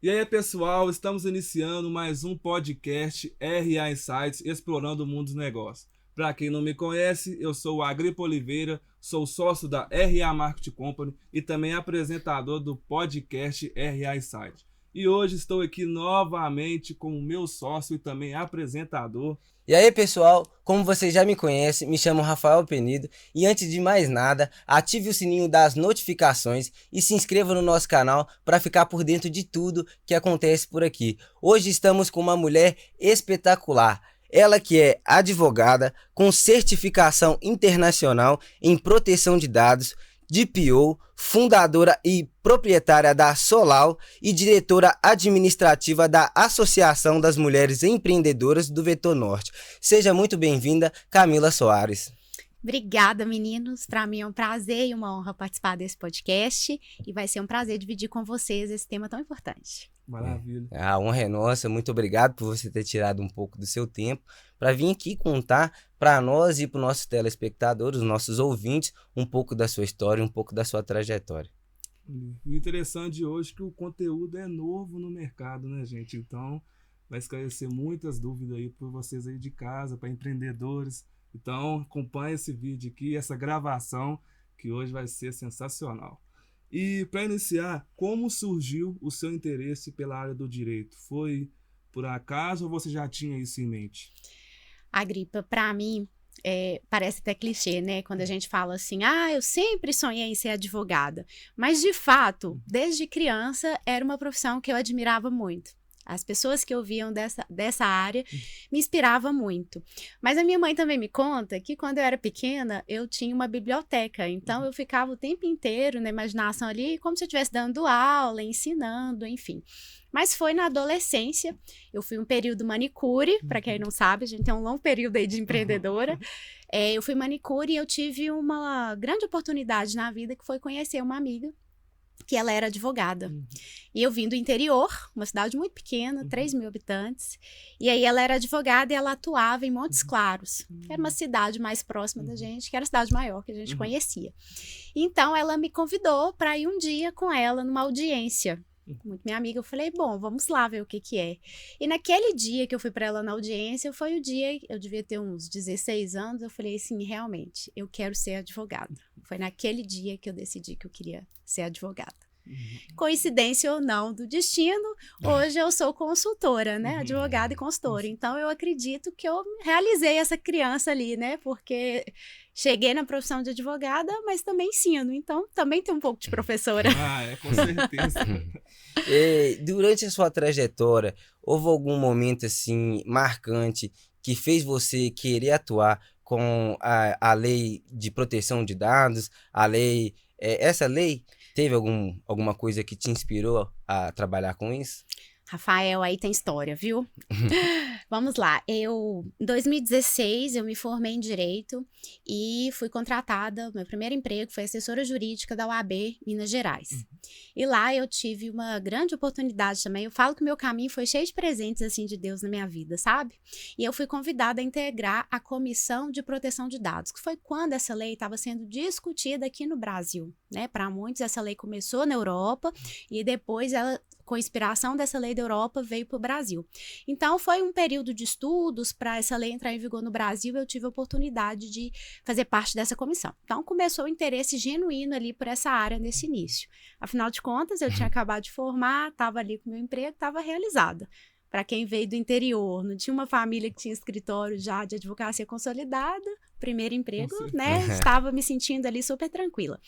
E aí, pessoal, estamos iniciando mais um podcast RA Insights, explorando o mundo dos negócios. Para quem não me conhece, eu sou o Agripa Oliveira, sou sócio da RA Marketing Company e também apresentador do podcast RA Insights. E hoje estou aqui novamente com o meu sócio e também apresentador. E aí, pessoal, como vocês já me conhecem, me chamo Rafael Penido e antes de mais nada, ative o sininho das notificações e se inscreva no nosso canal para ficar por dentro de tudo que acontece por aqui. Hoje estamos com uma mulher espetacular. Ela que é advogada com certificação internacional em proteção de dados, DPO, fundadora e proprietária da Solal e diretora administrativa da Associação das Mulheres Empreendedoras do Vetor Norte. Seja muito bem-vinda, Camila Soares. Obrigada, meninos. Para mim é um prazer e uma honra participar desse podcast e vai ser um prazer dividir com vocês esse tema tão importante. Maravilha. A honra é nossa, muito obrigado por você ter tirado um pouco do seu tempo para vir aqui contar para nós e para os nossos telespectadores, os nossos ouvintes, um pouco da sua história, um pouco da sua trajetória. O interessante de hoje é que o conteúdo é novo no mercado, né, gente? Então, vai esclarecer muitas dúvidas aí para vocês aí de casa, para empreendedores. Então, acompanhe esse vídeo aqui, essa gravação, que hoje vai ser sensacional. E para iniciar, como surgiu o seu interesse pela área do direito? Foi por acaso ou você já tinha isso em mente? Agripa, para mim, parece até clichê, né? Quando a gente fala assim, eu sempre sonhei em ser advogada. Mas, de fato, desde criança, era uma profissão que eu admirava muito. As pessoas que ouviam dessa área me inspiravam muito. Mas a minha mãe também me conta que quando eu era pequena, eu tinha uma biblioteca. Então, eu ficava o tempo inteiro na imaginação ali, como se eu estivesse dando aula, ensinando, enfim. Mas foi na adolescência, eu fui um período manicure, para quem não sabe, a gente tem um longo período aí de empreendedora. Eu fui manicure e eu tive uma grande oportunidade na vida, que foi conhecer uma amiga, que ela era advogada. E eu vim do interior, uma cidade muito pequena, 3 mil habitantes. E aí ela era advogada e ela atuava em Montes Claros, que era uma cidade mais próxima da gente, que era a cidade maior que a gente conhecia. Então ela me convidou para ir um dia com ela numa audiência. Muito minha amiga, eu falei, bom, vamos lá ver o que que é. E naquele dia que eu fui para ela na audiência, foi o dia, eu devia ter uns 16 anos, eu falei assim, realmente, eu quero ser advogada. Foi naquele dia que eu decidi que eu queria ser advogada. Coincidência ou não do destino, hoje eu sou consultora, né? Advogada e consultora. Então, eu acredito que eu realizei essa criança ali, né? Porque cheguei na profissão de advogada, mas também ensino. Então, também tem um pouco de professora. Com certeza. Durante a sua trajetória, houve algum momento assim marcante que fez você querer atuar com a lei de proteção de dados, a lei, essa lei teve alguma coisa que te inspirou a trabalhar com isso? Rafael, aí tem história, viu? Vamos lá, em 2016, eu me formei em Direito e fui contratada, meu primeiro emprego foi assessora jurídica da UAB Minas Gerais. E lá eu tive uma grande oportunidade também, eu falo que o meu caminho foi cheio de presentes, assim, de Deus na minha vida, sabe? E eu fui convidada a integrar a Comissão de Proteção de Dados, que foi quando essa lei estava sendo discutida aqui no Brasil, né? Para muitos, essa lei começou na Europa e depois ela, com a inspiração dessa lei da Europa, veio para o Brasil. Então, foi um período de estudos para essa lei entrar em vigor no Brasil, eu tive a oportunidade de fazer parte dessa comissão. Então, começou o interesse genuíno ali por essa área nesse início. Afinal de contas, eu tinha acabado de formar, estava ali com o meu emprego, estava realizada. Para quem veio do interior, não tinha uma família que tinha escritório já de advocacia consolidada, primeiro emprego, né? Estava me sentindo ali super tranquila.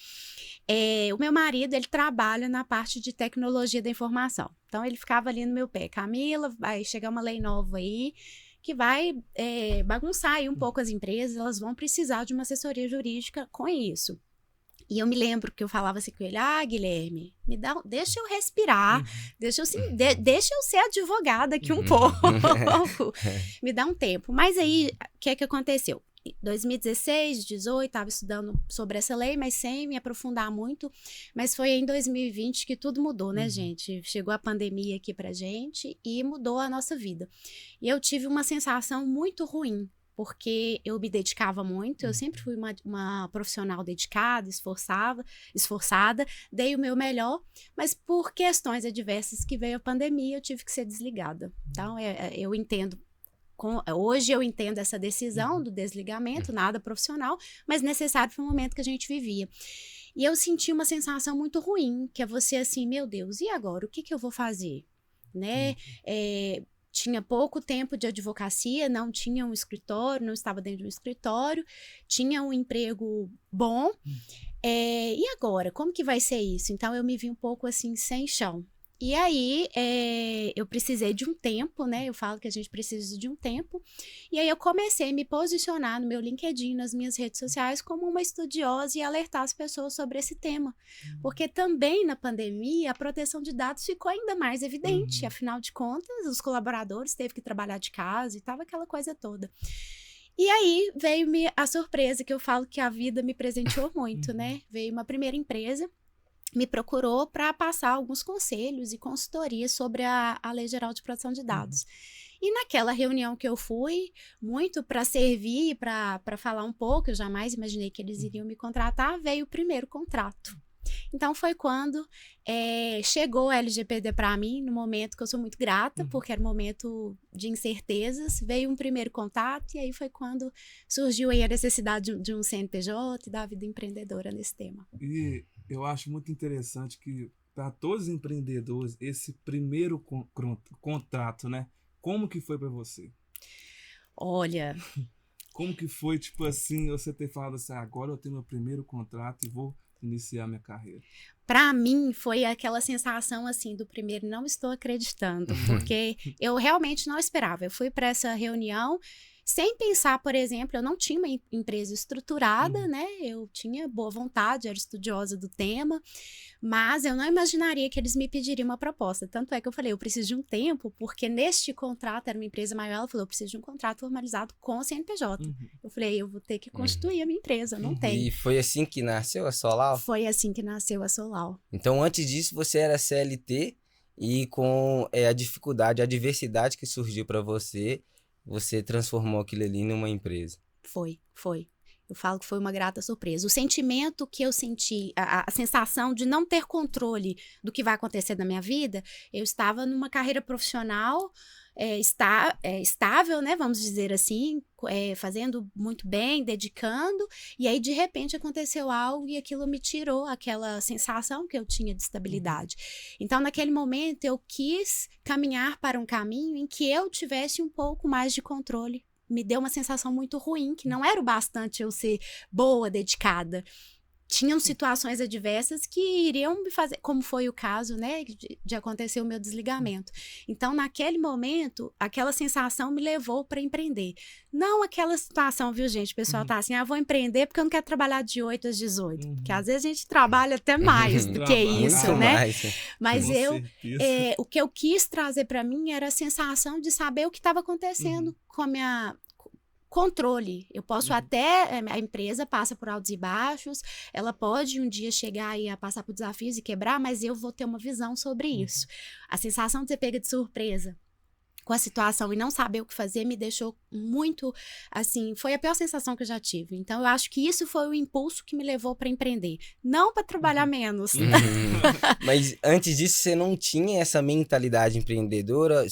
O meu marido, ele trabalha na parte de tecnologia da informação. Então, ele ficava ali no meu pé. Camila, vai chegar uma lei nova aí que vai bagunçar aí um pouco as empresas, elas vão precisar de uma assessoria jurídica com isso. E eu me lembro que eu falava assim com ele, Guilherme, deixa eu respirar, deixa eu ser advogada aqui um pouco, me dá um tempo. Mas aí, o que é que aconteceu? Em 2016, 2018, estava estudando sobre essa lei, mas sem me aprofundar muito. Mas foi em 2020 que tudo mudou, né, gente? Chegou a pandemia aqui pra gente e mudou a nossa vida. E eu tive uma sensação muito ruim, porque eu me dedicava muito, eu sempre fui uma profissional dedicada, esforçada, dei o meu melhor, mas por questões adversas que veio a pandemia, eu tive que ser desligada. Então, eu entendo, hoje eu entendo essa decisão do desligamento, nada profissional, mas necessário para o momento que a gente vivia. E eu senti uma sensação muito ruim, que é você assim, meu Deus, e agora? O que eu vou fazer? Né? Tinha pouco tempo de advocacia, não tinha um escritório, não estava dentro de um escritório, tinha um emprego bom, e agora? Como que vai ser isso? Então, eu me vi um pouco assim, sem chão. E aí, eu precisei de um tempo, né? Eu falo que a gente precisa de um tempo. E aí, eu comecei a me posicionar no meu LinkedIn, nas minhas redes sociais, como uma estudiosa e alertar as pessoas sobre esse tema. Porque também, na pandemia, a proteção de dados ficou ainda mais evidente. Afinal de contas, os colaboradores teve que trabalhar de casa e tava aquela coisa toda. E aí, veio-me a surpresa, que eu falo que a vida me presenteou muito, né? Veio uma primeira empresa, me procurou para passar alguns conselhos e consultorias sobre a Lei Geral de Proteção de Dados. E naquela reunião que eu fui, muito para servir, para falar um pouco, eu jamais imaginei que eles iriam me contratar, veio o primeiro contrato. Então, foi quando chegou o LGPD para mim, no momento que eu sou muito grata, porque era um momento de incertezas, veio um primeiro contato, e aí foi quando surgiu aí a necessidade de um CNPJ e da vida empreendedora nesse tema. E eu acho muito interessante que, para todos os empreendedores, esse primeiro contrato, né? Como que foi para você? Olha... Como que foi, tipo assim, você ter falado assim, agora eu tenho meu primeiro contrato e vou iniciar minha carreira? Para mim, foi aquela sensação, assim, do primeiro, não estou acreditando, porque eu realmente não esperava. Eu fui para essa reunião sem pensar, por exemplo, eu não tinha uma empresa estruturada, né? Eu tinha boa vontade, era estudiosa do tema, mas eu não imaginaria que eles me pediriam uma proposta. Tanto é que eu falei, eu preciso de um tempo, porque neste contrato, era uma empresa maior, ela falou, eu preciso de um contrato formalizado com a CNPJ. Eu falei, eu vou ter que constituir a minha empresa, não tem. E foi assim que nasceu a Solau? Foi assim que nasceu a Solau. Então, antes disso, você era CLT e com a dificuldade, a adversidade que surgiu para você transformou aquilo ali numa empresa. Foi. Eu falo que foi uma grata surpresa. O sentimento que eu senti, a sensação de não ter controle do que vai acontecer na minha vida, eu estava numa carreira profissional estável, né, vamos dizer assim, fazendo muito bem, dedicando, e aí de repente aconteceu algo e aquilo me tirou aquela sensação que eu tinha de estabilidade. Então, naquele momento, eu quis caminhar para um caminho em que eu tivesse um pouco mais de controle. Me deu uma sensação muito ruim, que não era o bastante eu ser boa, dedicada. Tinham situações adversas que iriam me fazer, como foi o caso, né, de acontecer o meu desligamento. Então, naquele momento, aquela sensação me levou para empreender. Não aquela situação, viu, gente? O pessoal tá assim, vou empreender porque eu não quero trabalhar de 8 às 18. Porque às vezes a gente trabalha até mais do que isso, muito né? Mais. Mas o que eu quis trazer para mim era a sensação de saber o que estava acontecendo com a minha... controle. Eu posso até... A empresa passa por altos e baixos, ela pode um dia chegar a passar por desafios e quebrar, mas eu vou ter uma visão sobre isso. A sensação de ser pega de surpresa com a situação e não saber o que fazer me deixou muito, assim, foi a pior sensação que eu já tive. Então, eu acho que isso foi o impulso que me levou para empreender. Não para trabalhar menos. Mas antes disso, você não tinha essa mentalidade empreendedora?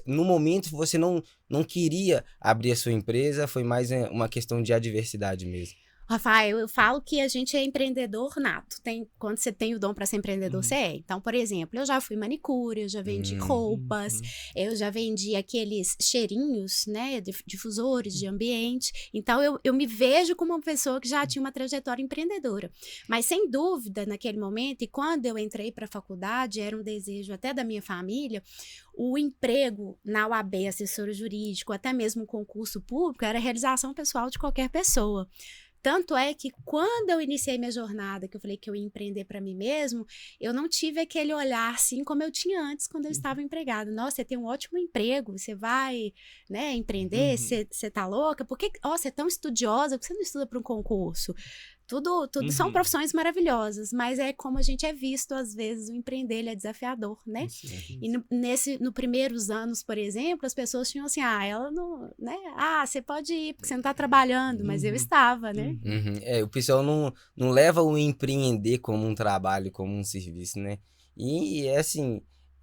No momento, você não queria abrir a sua empresa? Foi mais uma questão de adversidade mesmo? Rafael, eu falo que a gente é empreendedor nato. Quando você tem o dom para ser empreendedor, você é. Então, por exemplo, eu já fui manicure, eu já vendi roupas, eu já vendi aqueles cheirinhos, né, difusores de ambiente. Então, eu me vejo como uma pessoa que já tinha uma trajetória empreendedora. Mas, sem dúvida, naquele momento, e quando eu entrei para a faculdade, era um desejo até da minha família, o emprego na UAB, assessora jurídico, até mesmo um concurso público, era a realização pessoal de qualquer pessoa. Tanto é que quando eu iniciei minha jornada, que eu falei que eu ia empreender para mim mesmo, eu não tive aquele olhar assim como eu tinha antes quando eu estava empregada. Nossa, você tem um ótimo emprego, você vai, né, empreender, você tá louca? Por que, você é tão estudiosa, por que você não estuda para um concurso? Tudo são profissões maravilhosas, mas é como a gente é visto, às vezes, o empreender ele é desafiador, né? E no primeiros anos, por exemplo, as pessoas tinham assim, ela não, né? Você pode ir, porque você não está trabalhando, mas eu estava, né? O pessoal não leva o empreender como um trabalho, como um serviço, né? E é assim,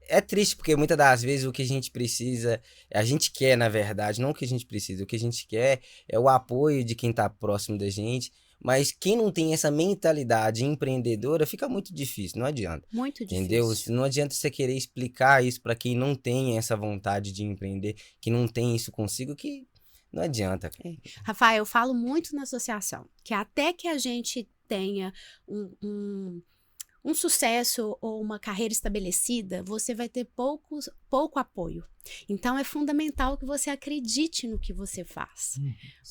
é triste, porque muitas das vezes o que a gente precisa, a gente quer, na verdade, não o que a gente precisa, o que a gente quer é o apoio de quem está próximo da gente. Mas quem não tem essa mentalidade empreendedora, fica muito difícil, não adianta. Muito difícil. Entendeu? Não adianta você querer explicar isso para quem não tem essa vontade de empreender, que não tem isso consigo, que não adianta. Rafael, eu falo muito na associação, que até que a gente tenha um sucesso ou uma carreira estabelecida, você vai ter pouco apoio. Então, é fundamental que você acredite no que você faz.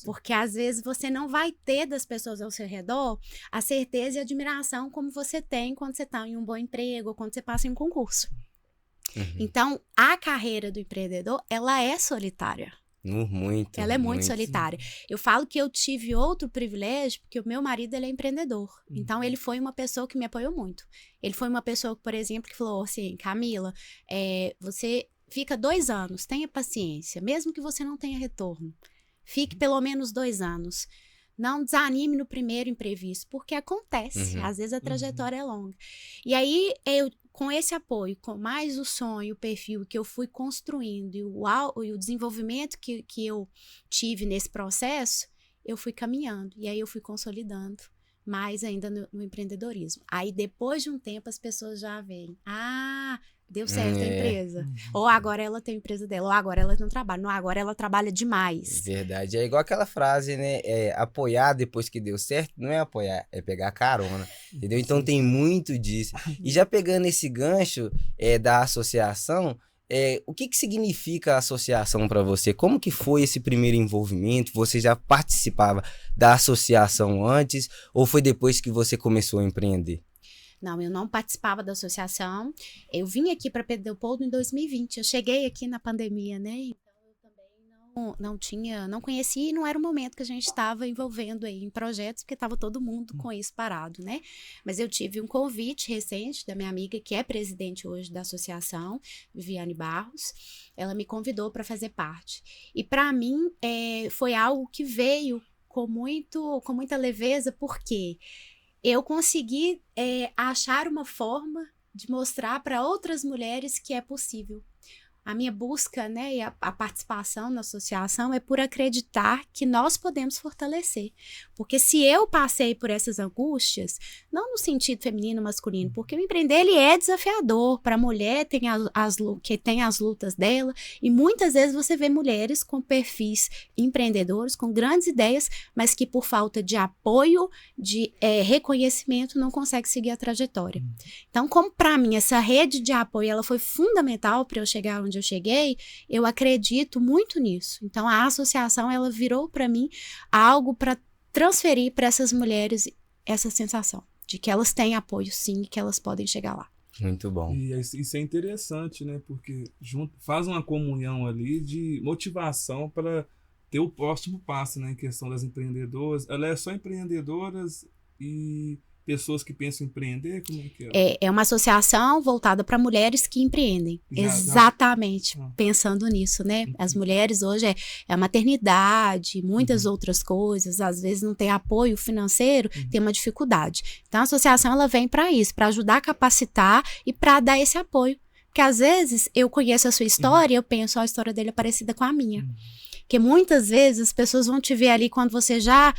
Porque, às vezes, você não vai ter das pessoas ao seu redor a certeza e admiração como você tem quando você está em um bom emprego ou quando você passa em um concurso. Então, a carreira do empreendedor, ela é solitária. Ela é muito solitária. Eu falo que eu tive outro privilégio, porque o meu marido, ele é empreendedor. Então, ele foi uma pessoa que me apoiou muito. Ele foi uma pessoa, por exemplo, que falou assim, Camila, você fica 2 anos, tenha paciência, mesmo que você não tenha retorno. Fique pelo menos 2 anos. Não desanime no primeiro imprevisto, porque acontece. Às vezes a trajetória é longa. E aí, com esse apoio, com mais o sonho, o perfil que eu fui construindo e o desenvolvimento que eu tive nesse processo, eu fui caminhando. E aí eu fui consolidando mais ainda no empreendedorismo. Aí depois de um tempo as pessoas já veem, deu certo a empresa. Ou agora ela tem a empresa dela, ou agora ela não trabalha. Não, agora ela trabalha demais. Verdade. É igual aquela frase, né? Apoiar depois que deu certo não é apoiar, é pegar carona. Entendeu? Então tem muito disso. E já pegando esse gancho da associação, o que significa a associação para você? Como que foi esse primeiro envolvimento? Você já participava da associação antes ou foi depois que você começou a empreender? Não, eu não participava da associação. Eu vim aqui para Pedro Leopoldo em 2020. Eu cheguei aqui na pandemia, né? Então eu também não conhecia e não era o momento que a gente estava envolvendo aí em projetos, porque estava todo mundo com isso parado, né? Mas eu tive um convite recente da minha amiga, que é presidente hoje da associação, Viviane Barros. Ela me convidou para fazer parte. E para mim foi algo que veio com muita leveza, porque eu consegui achar uma forma de mostrar para outras mulheres que é possível. A minha busca, né, e a participação na associação é por acreditar que nós podemos fortalecer. Porque se eu passei por essas angústias, não no sentido feminino ou masculino, porque o empreender ele é desafiador. Para a mulher que tem as lutas dela, e muitas vezes você vê mulheres com perfis empreendedores, com grandes ideias, mas que por falta de apoio, de reconhecimento, não consegue seguir a trajetória. Então, como para mim essa rede de apoio ela foi fundamental para eu chegar onde eu cheguei, eu acredito muito nisso. Então, a associação, ela virou para mim algo para transferir para essas mulheres essa sensação de que elas têm apoio, sim, e que elas podem chegar lá. Muito bom. E isso é interessante, né? Porque faz uma comunhão ali de motivação para ter o próximo passo, né? Em questão das empreendedoras. Ela é só empreendedoras e pessoas que pensam em empreender? Como é que é? É uma associação voltada para mulheres que empreendem. Exatamente, pensando nisso, né? As mulheres hoje é a maternidade, muitas outras coisas, às vezes não tem apoio financeiro, tem uma dificuldade. Então a associação ela vem para isso, para ajudar a capacitar e para dar esse apoio. Porque às vezes eu conheço a sua história e eu penso, a história dele é parecida com a minha. Porque muitas vezes as pessoas vão te ver ali quando você já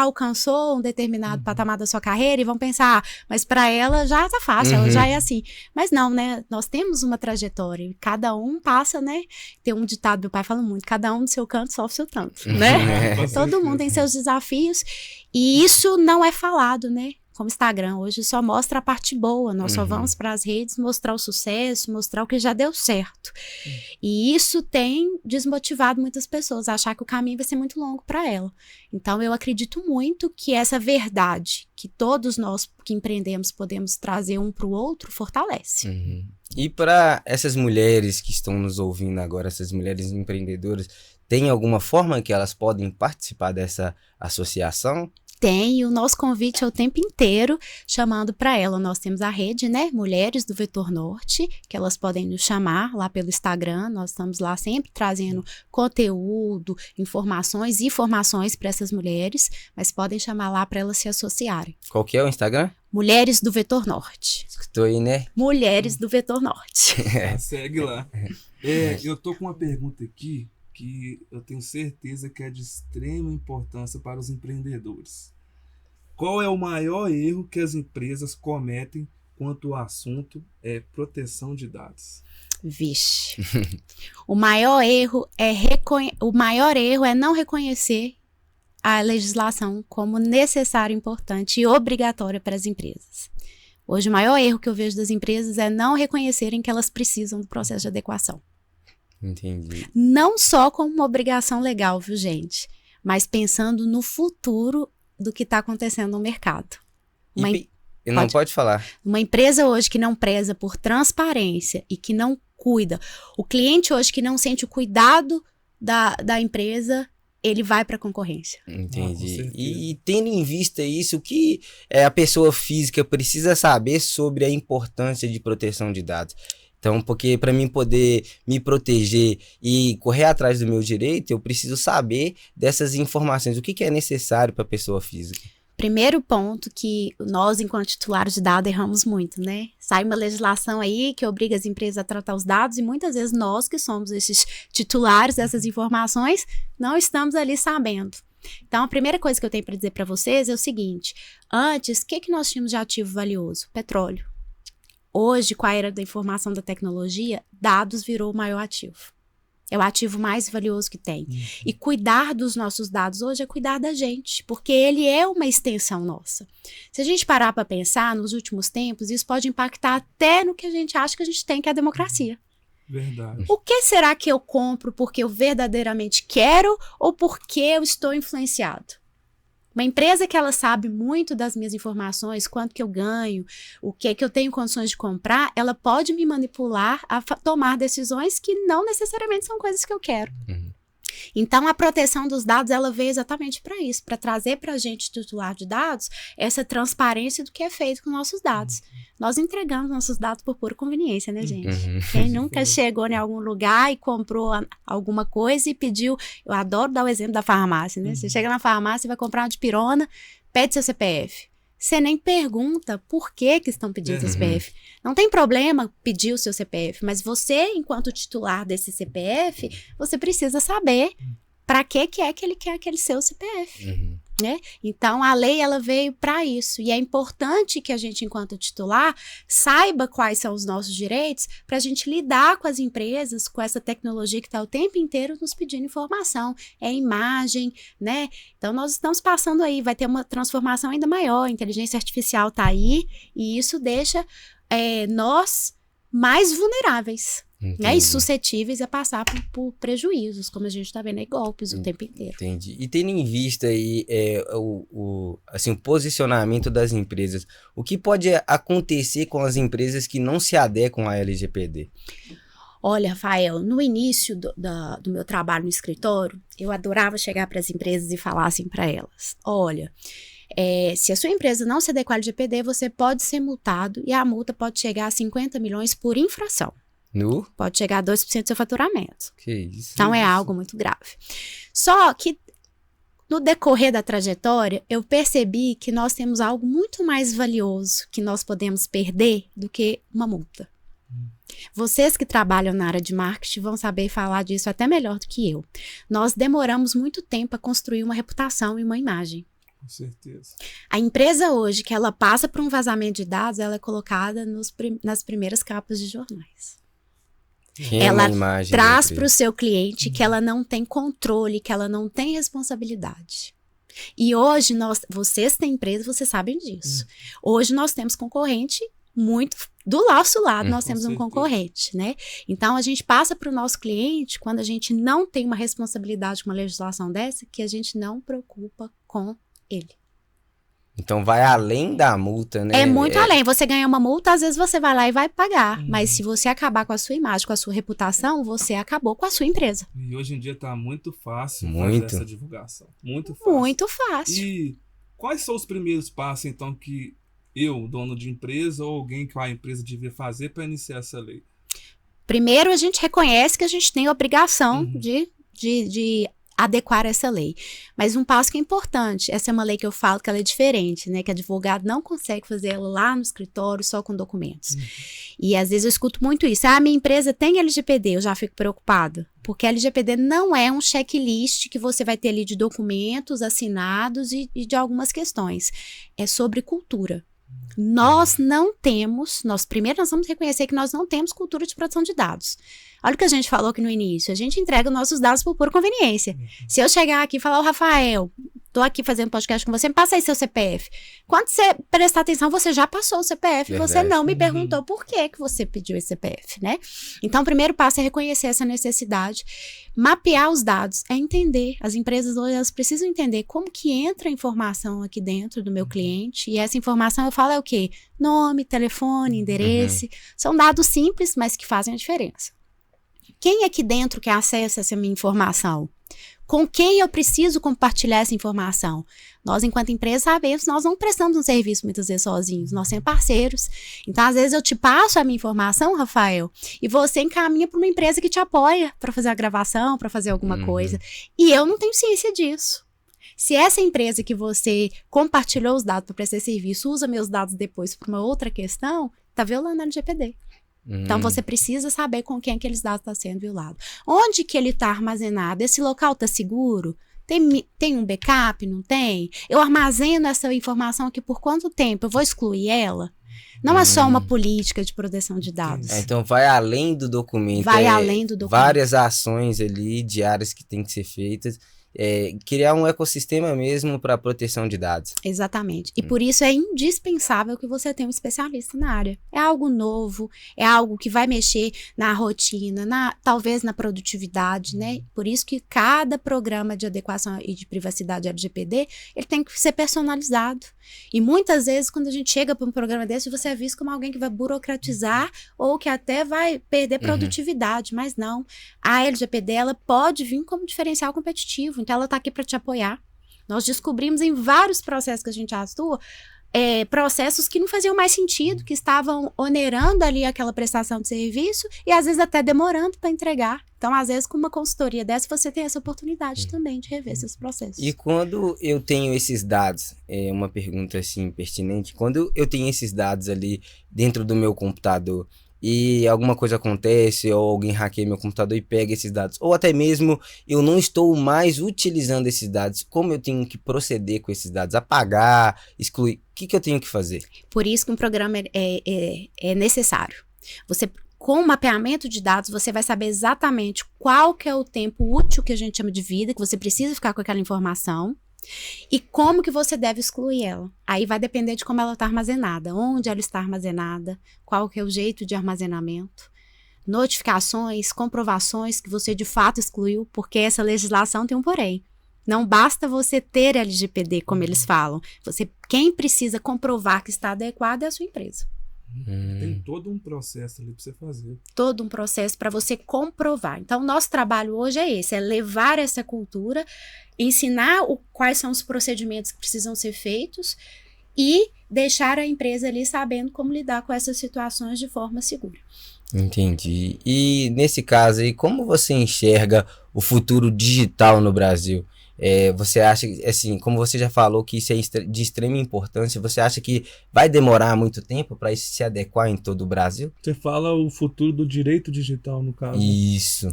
alcançou um determinado patamar da sua carreira e vão pensar, mas para ela já tá fácil, ela já é assim. Mas não, né? Nós temos uma trajetória, cada um passa, né? Tem um ditado, meu pai fala muito, cada um no seu canto sofre o seu tanto, né? Todo mundo tem seus desafios e isso não é falado, né? Como Instagram hoje só mostra a parte boa, nós só vamos para as redes mostrar o sucesso, mostrar o que já deu certo. E isso tem desmotivado muitas pessoas, achar que o caminho vai ser muito longo para ela. Então eu acredito muito que essa verdade que todos nós que empreendemos podemos trazer um para o outro fortalece. E para essas mulheres que estão nos ouvindo agora, essas mulheres empreendedoras, tem alguma forma que elas podem participar dessa associação? Tem, e o nosso convite é o tempo inteiro, chamando para ela. Nós temos a rede, né, Mulheres do Vetor Norte, que elas podem nos chamar lá pelo Instagram. Nós estamos lá sempre trazendo conteúdo, informações e formações para essas mulheres, mas podem chamar lá para elas se associarem. Qual que é o Instagram? Mulheres do Vetor Norte. Escutou aí, né? Mulheres do Vetor Norte. Segue lá. Eu tô com uma pergunta aqui que eu tenho certeza que é de extrema importância para os empreendedores. Qual é o maior erro que as empresas cometem quanto ao assunto proteção de dados? Vixe. O maior erro é não reconhecer a legislação como necessária, importante e obrigatória para as empresas. Hoje, o maior erro que eu vejo das empresas é não reconhecerem que elas precisam do processo de adequação. Entendi. Não só como uma obrigação legal, viu, gente? Mas pensando no futuro do que está acontecendo no mercado. Pode falar. Uma empresa hoje que não preza por transparência e que não cuida, o cliente hoje que não sente o cuidado da empresa, ele vai para a concorrência. Entendi. E tendo em vista isso, o que a pessoa física precisa saber sobre a importância de proteção de dados? Então, porque para mim poder me proteger e correr atrás do meu direito, eu preciso saber dessas informações. O que é necessário para a pessoa física? Primeiro ponto que nós, enquanto titulares de dados, erramos muito, né? Sai uma legislação aí que obriga as empresas a tratar os dados e muitas vezes nós, que somos esses titulares dessas informações, não estamos ali sabendo. Então, a primeira coisa que eu tenho para dizer para vocês é o seguinte. Antes, o que nós tínhamos de ativo valioso? Petróleo. Hoje, com a era da informação da tecnologia, dados virou o maior ativo. É o ativo mais valioso que tem. E cuidar dos nossos dados hoje é cuidar da gente, porque ele é uma extensão nossa. Se a gente parar para pensar, nos últimos tempos, isso pode impactar até no que a gente acha que a gente tem, que é a democracia. Verdade. O que será que eu compro porque eu verdadeiramente quero ou porque eu estou influenciado? Uma empresa que ela sabe muito das minhas informações, quanto que eu ganho, o que eu tenho condições de comprar, ela pode me manipular a tomar decisões que não necessariamente são coisas que eu quero. Então, a proteção dos dados, ela veio exatamente para isso, para trazer para a gente, titular de dados, essa transparência do que é feito com nossos dados. Nós entregamos nossos dados por pura conveniência, né, gente? Quem nunca chegou em algum lugar e comprou alguma coisa e pediu... Eu adoro dar o exemplo da farmácia, né? Você chega na farmácia e vai comprar uma dipirona, pede seu CPF. Você nem pergunta por que estão pedindo seu CPF. Não tem problema pedir o seu CPF, mas você, enquanto titular desse CPF, você precisa saber para que ele quer aquele seu CPF. Né? Então, a lei ela veio para isso. E é importante que a gente, enquanto titular, saiba quais são os nossos direitos para a gente lidar com as empresas, com essa tecnologia que está o tempo inteiro nos pedindo informação. É imagem, né? Então, nós estamos passando aí, vai ter uma transformação ainda maior. A inteligência artificial está aí e isso deixa nós mais vulneráveis. Né, e suscetíveis a passar por prejuízos, como a gente está vendo aí, golpes o tempo inteiro. Entendi. E tendo em vista aí o posicionamento das empresas, o que pode acontecer com as empresas que não se adequam à LGPD? Olha, Rafael, no início do meu trabalho no escritório, eu adorava chegar para as empresas e falar assim para elas, olha... se a sua empresa não se adequar à LGPD, você pode ser multado e a multa pode chegar a 50 milhões por infração. Pode chegar a 2% do seu faturamento. Que isso? Então, é algo muito grave. Só que, no decorrer da trajetória, eu percebi que nós temos algo muito mais valioso que nós podemos perder do que uma multa. Vocês que trabalham na área de marketing vão saber falar disso até melhor do que eu. Nós demoramos muito tempo a construir uma reputação e uma imagem. Com certeza. A empresa hoje, que ela passa por um vazamento de dados, ela é colocada nas primeiras capas de jornais. Ela traz para o seu cliente que ela não tem controle, que ela não tem responsabilidade. E hoje, vocês têm empresa, vocês sabem disso. Hoje nós temos concorrente muito... Do nosso lado, nós temos um concorrente, né? Então, a gente passa para o nosso cliente, quando a gente não tem uma responsabilidade com uma legislação dessa, que a gente não preocupa com ele. Então vai além da multa, né? É muito além. Você ganha uma multa, às vezes você vai lá e vai pagar. Mas se você acabar com a sua imagem, com a sua reputação, você acabou com a sua empresa. E hoje em dia tá muito fácil fazer essa divulgação. Muito fácil. Muito fácil. E Quais são os primeiros passos, então, que eu, dono de empresa, ou alguém que a empresa devia fazer para iniciar essa lei? Primeiro, a gente reconhece que a gente tem a obrigação de adequar essa lei. Mas um passo que é importante, essa é uma lei que eu falo que ela é diferente, né? Que advogado não consegue fazer ela lá no escritório só com documentos. E às vezes eu escuto muito isso. Minha empresa tem LGPD, eu já fico preocupada. Porque LGPD não é um checklist que você vai ter ali de documentos assinados e de algumas questões. É sobre cultura. Nós não temos, primeiro nós vamos reconhecer que nós não temos cultura de proteção de dados. Olha o que a gente falou aqui no início, a gente entrega os nossos dados por pura conveniência. Se eu chegar aqui e falar, Rafael, tô aqui fazendo podcast com você, me passa aí seu CPF. Quando você prestar atenção, você já passou o CPF, você não me perguntou por que você pediu esse CPF, né? Então, o primeiro passo é reconhecer essa necessidade, mapear os dados, é entender. As empresas hoje, elas precisam entender como que entra a informação aqui dentro do meu cliente, e essa informação eu falo é o quê? Nome, telefone, endereço, são dados simples, mas que fazem a diferença. Quem aqui dentro quer acesso a essa minha informação? Com quem eu preciso compartilhar essa informação? Nós, enquanto empresa, sabemos, nós não prestamos um serviço muitas vezes sozinhos, nós temos parceiros. Então, às vezes, eu te passo a minha informação, Rafael, e você encaminha para uma empresa que te apoia para fazer a gravação, para fazer alguma coisa. E eu não tenho ciência disso. Se essa empresa que você compartilhou os dados para prestar serviço usa meus dados depois para uma outra questão, está violando a LGPD. Então, você precisa saber com quem aqueles dados estão sendo violados. Onde que ele está armazenado? Esse local está seguro? Tem um backup? Não tem? Eu armazeno essa informação aqui por quanto tempo? Eu vou excluir ela? Não é só uma política de proteção de dados. Então, vai além do documento. Vai além do documento. Várias ações ali, diárias que têm que ser feitas. Criar um ecossistema mesmo para proteção de dados. Exatamente. E por isso é indispensável que você tenha um especialista na área. É algo novo, é algo que vai mexer na rotina, talvez na produtividade, né? Por isso que cada programa de adequação e de privacidade LGPD, ele tem que ser personalizado. E muitas vezes, quando a gente chega para um programa desse, você é visto como alguém que vai burocratizar ou que até vai perder produtividade, mas não. A LGPD, ela pode vir como diferencial competitivo, então ela está aqui para te apoiar. Nós descobrimos em vários processos que a gente atua, processos que não faziam mais sentido, que estavam onerando ali aquela prestação de serviço e às vezes até demorando para entregar. Então, às vezes, com uma consultoria dessa, você tem essa oportunidade também de rever esses processos. E quando eu tenho esses dados, uma pergunta assim pertinente, quando eu tenho esses dados ali dentro do meu computador e alguma coisa acontece ou alguém hackeia meu computador e pega esses dados, ou até mesmo eu não estou mais utilizando esses dados, como eu tenho que proceder com esses dados? Apagar, excluir, o que eu tenho que fazer? Por isso que um programa é necessário. Com o mapeamento de dados, você vai saber exatamente qual que é o tempo útil que a gente chama de vida, que você precisa ficar com aquela informação, e como que você deve excluir ela. Aí vai depender de como ela está armazenada, onde ela está armazenada, qual que é o jeito de armazenamento, notificações, comprovações que você de fato excluiu, porque essa legislação tem um porém. Não basta você ter LGPD, como eles falam. Quem precisa comprovar que está adequado é a sua empresa. Tem todo um processo ali para você fazer. Todo um processo para você comprovar. Então, nosso trabalho hoje é esse, é levar essa cultura, ensinar quais são os procedimentos que precisam ser feitos e deixar a empresa ali sabendo como lidar com essas situações de forma segura. Entendi. E nesse caso aí, como você enxerga o futuro digital no Brasil? Você acha, assim, como você já falou que isso é de extrema importância, você acha que vai demorar muito tempo para isso se adequar em todo o Brasil? Você fala o futuro do direito digital, no caso. Isso.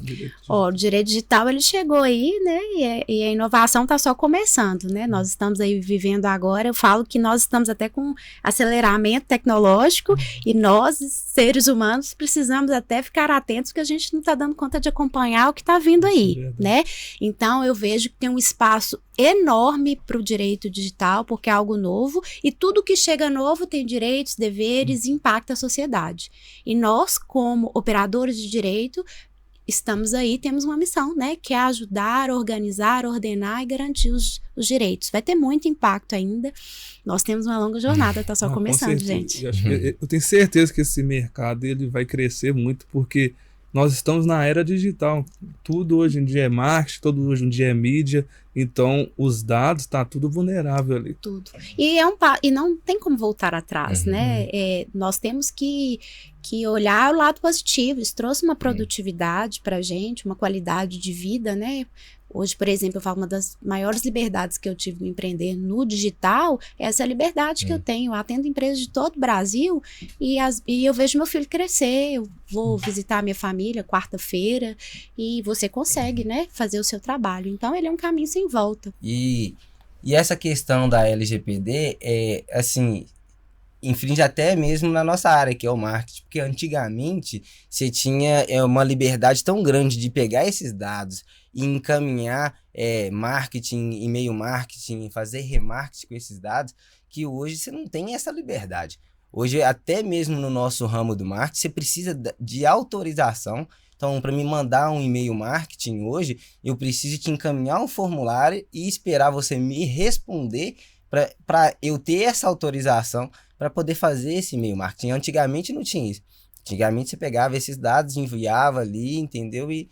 O direito digital, ele chegou aí, né, e a inovação está só começando, né, nós estamos aí vivendo agora, eu falo que nós estamos até com aceleramento tecnológico e nós, seres humanos, precisamos até ficar atentos porque a gente não está dando conta de acompanhar o que está vindo aí, né, então eu vejo que tem um espaço enorme para o direito digital, porque é algo novo, e tudo que chega novo tem direitos, deveres e impacta a sociedade. E nós, como operadores de direito, estamos aí, temos uma missão, né, que é ajudar, organizar, ordenar e garantir os direitos. Vai ter muito impacto ainda. Nós temos uma longa jornada, está só começando, gente. Eu tenho certeza que esse mercado ele vai crescer muito, porque nós estamos na era digital. Tudo hoje em dia é marketing, tudo hoje em dia é mídia. Então, os dados, tá tudo vulnerável ali. Tudo. E não tem como voltar atrás, né? Nós temos que olhar o lado positivo. Isso trouxe uma produtividade pra gente, uma qualidade de vida, né? Hoje, por exemplo, eu falo, uma das maiores liberdades que eu tive no empreender no digital é essa liberdade que eu tenho. Eu atendo empresas de todo o Brasil e eu vejo meu filho crescer. Eu vou visitar a minha família quarta-feira e você consegue, né, fazer o seu trabalho. Então, ele é um caminho sem volta. E essa questão da LGPD assim, infringe até mesmo na nossa área, que é o marketing, porque antigamente você tinha uma liberdade tão grande de pegar esses dados e encaminhar marketing, e-mail marketing, fazer remarketing com esses dados, que hoje você não tem essa liberdade. Hoje, até mesmo no nosso ramo do marketing, você precisa de autorização. Então, para me mandar um e-mail marketing hoje, eu preciso te encaminhar um formulário e esperar você me responder para eu ter essa autorização para poder fazer esse e-mail marketing. Antigamente não tinha isso. Antigamente você pegava esses dados, enviava ali, entendeu? E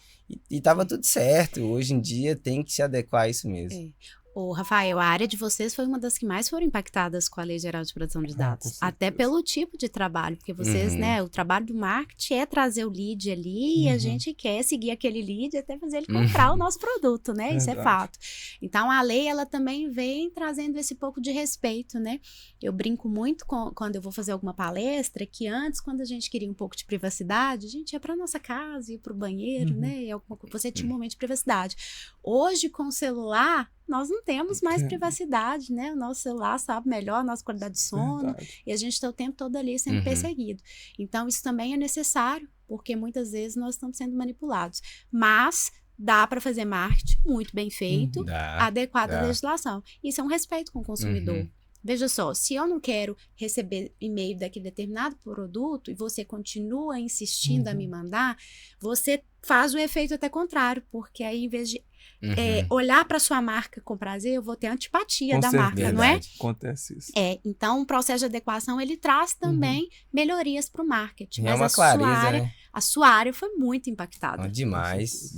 tava tudo certo. Hoje em dia tem que se adequar a isso mesmo. Ô, Rafael, a área de vocês foi uma das que mais foram impactadas com a Lei Geral de Proteção de Dados. Até pelo tipo de trabalho, porque vocês, né, o trabalho do marketing é trazer o lead ali e a gente quer seguir aquele lead até fazer ele comprar o nosso produto, né? Isso é fato. Então, a lei, ela também vem trazendo esse pouco de respeito, né? Eu brinco muito quando eu vou fazer alguma palestra, que antes, quando a gente queria um pouco de privacidade, a gente ia para nossa casa, ia para o banheiro, né? E você tinha um momento de privacidade. Hoje, com o celular, nós não temos mais privacidade, né? O nosso celular sabe melhor a nossa qualidade de sono e a gente está o tempo todo ali sendo perseguido. Então, isso também é necessário, porque muitas vezes nós estamos sendo manipulados. Mas dá para fazer marketing muito bem feito, adequado à legislação. Isso é um respeito com o consumidor. Veja só, se eu não quero receber e-mail daquele determinado produto e você continua insistindo a me mandar, você faz o efeito até contrário, porque aí em vez de olhar para sua marca com prazer, eu vou ter antipatia da marca, não é? Acontece isso. Então o processo de adequação, ele traz também melhorias para o marketing. É mas uma clareza, né? A sua área foi muito impactada. Demais.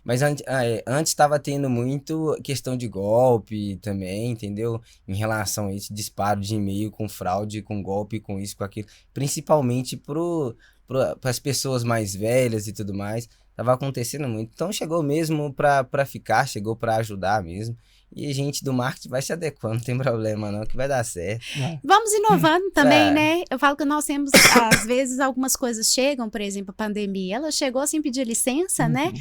Mas antes estava tendo muito questão de golpe também, entendeu? Em relação a esse disparo de e-mail com fraude, com golpe, com isso, com aquilo. Principalmente para as pessoas mais velhas e tudo mais. Tava acontecendo muito. Então chegou mesmo para ficar, chegou para ajudar mesmo. E a gente do marketing vai se adequando, não tem problema não, que vai dar certo. Vamos inovando também, né? Eu falo que nós temos, às vezes, algumas coisas chegam, por exemplo, a pandemia, ela chegou sem pedir licença, né?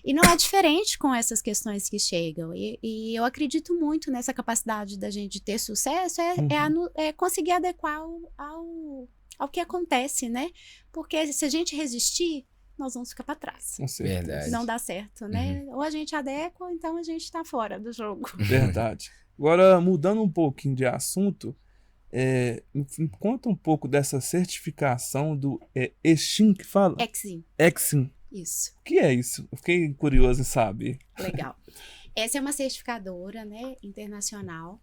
E não é diferente com essas questões que chegam. E eu acredito muito nessa capacidade da gente ter sucesso, é conseguir adequar ao que acontece, né? Porque se a gente resistir, nós vamos ficar para trás. Verdade. Não dá certo, né? Ou a gente adequa, ou então a gente tá fora do jogo. Verdade. Agora, mudando um pouquinho de assunto, me conta um pouco dessa certificação do EXIM, que fala? EXIM. Isso. O que é isso? Eu fiquei curioso em saber. Legal. Essa é uma certificadora, né, internacional.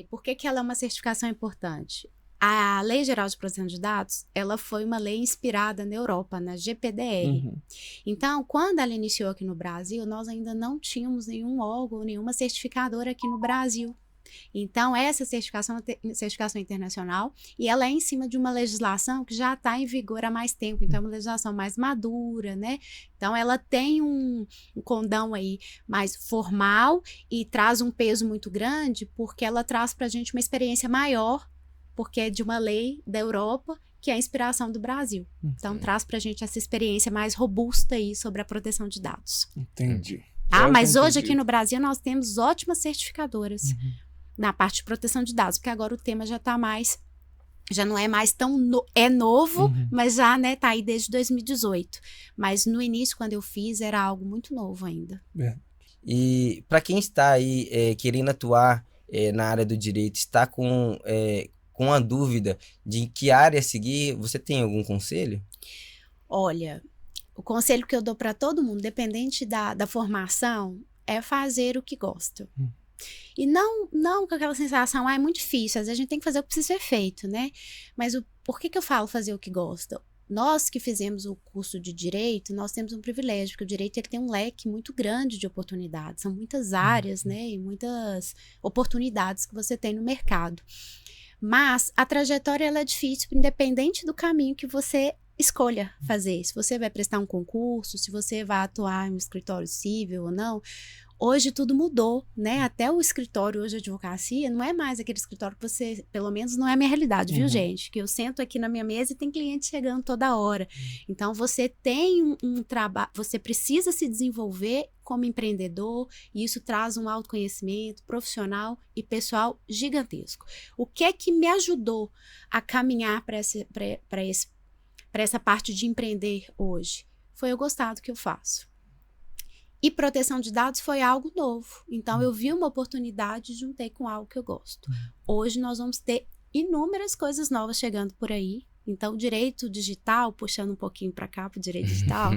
Por que ela é uma certificação importante? A Lei Geral de Proteção de Dados, ela foi uma lei inspirada na Europa, na GPDR. Então, quando ela iniciou aqui no Brasil, nós ainda não tínhamos nenhum órgão, nenhuma certificadora aqui no Brasil. Então, essa certificação é certificação internacional e ela é em cima de uma legislação que já está em vigor há mais tempo. Então, é uma legislação mais madura, né? Então, ela tem um condão aí mais formal e traz um peso muito grande porque ela traz para a gente uma experiência maior, porque é de uma lei da Europa que é a inspiração do Brasil. Então, traz pra gente essa experiência mais robusta aí sobre a proteção de dados. Entendi. Mas hoje aqui no Brasil nós temos ótimas certificadoras na parte de proteção de dados, porque agora o tema já tá mais, já não é mais tão, é novo, mas já, né, tá aí desde 2018. Mas no início, quando eu fiz, era algo muito novo ainda. E para quem está aí querendo atuar na área do direito, está com a dúvida de que área seguir, você tem algum conselho? Olha, o conselho que eu dou para todo mundo, dependente da formação, é fazer o que gosta. E não com aquela sensação, é muito difícil, às vezes a gente tem que fazer o que precisa ser feito, né? Mas por que eu falo fazer o que gosta? nós que fizemos o curso de Direito, nós temos um privilégio, porque o Direito ele tem um leque muito grande de oportunidades, são muitas áreas, né, e muitas oportunidades que você tem no mercado. Mas a trajetória ela é difícil, independente do caminho que você escolha fazer. Se você vai prestar um concurso, se você vai atuar em um escritório civil ou não. Hoje tudo mudou, né? Até o escritório hoje, a advocacia, não é mais aquele escritório que você, pelo menos não é a minha realidade, viu, gente? Que eu sento aqui na minha mesa e tem cliente chegando toda hora. Então, você tem um trabalho, você precisa se desenvolver como empreendedor, e isso traz um autoconhecimento profissional e pessoal gigantesco. O que é que me ajudou a caminhar para essa parte de empreender hoje? Foi eu gostar do que eu faço. E proteção de dados foi algo novo. Então, eu vi uma oportunidade e juntei com algo que eu gosto. Hoje, nós vamos ter inúmeras coisas novas chegando por aí. Então, o direito digital, puxando um pouquinho para cá, para o direito digital,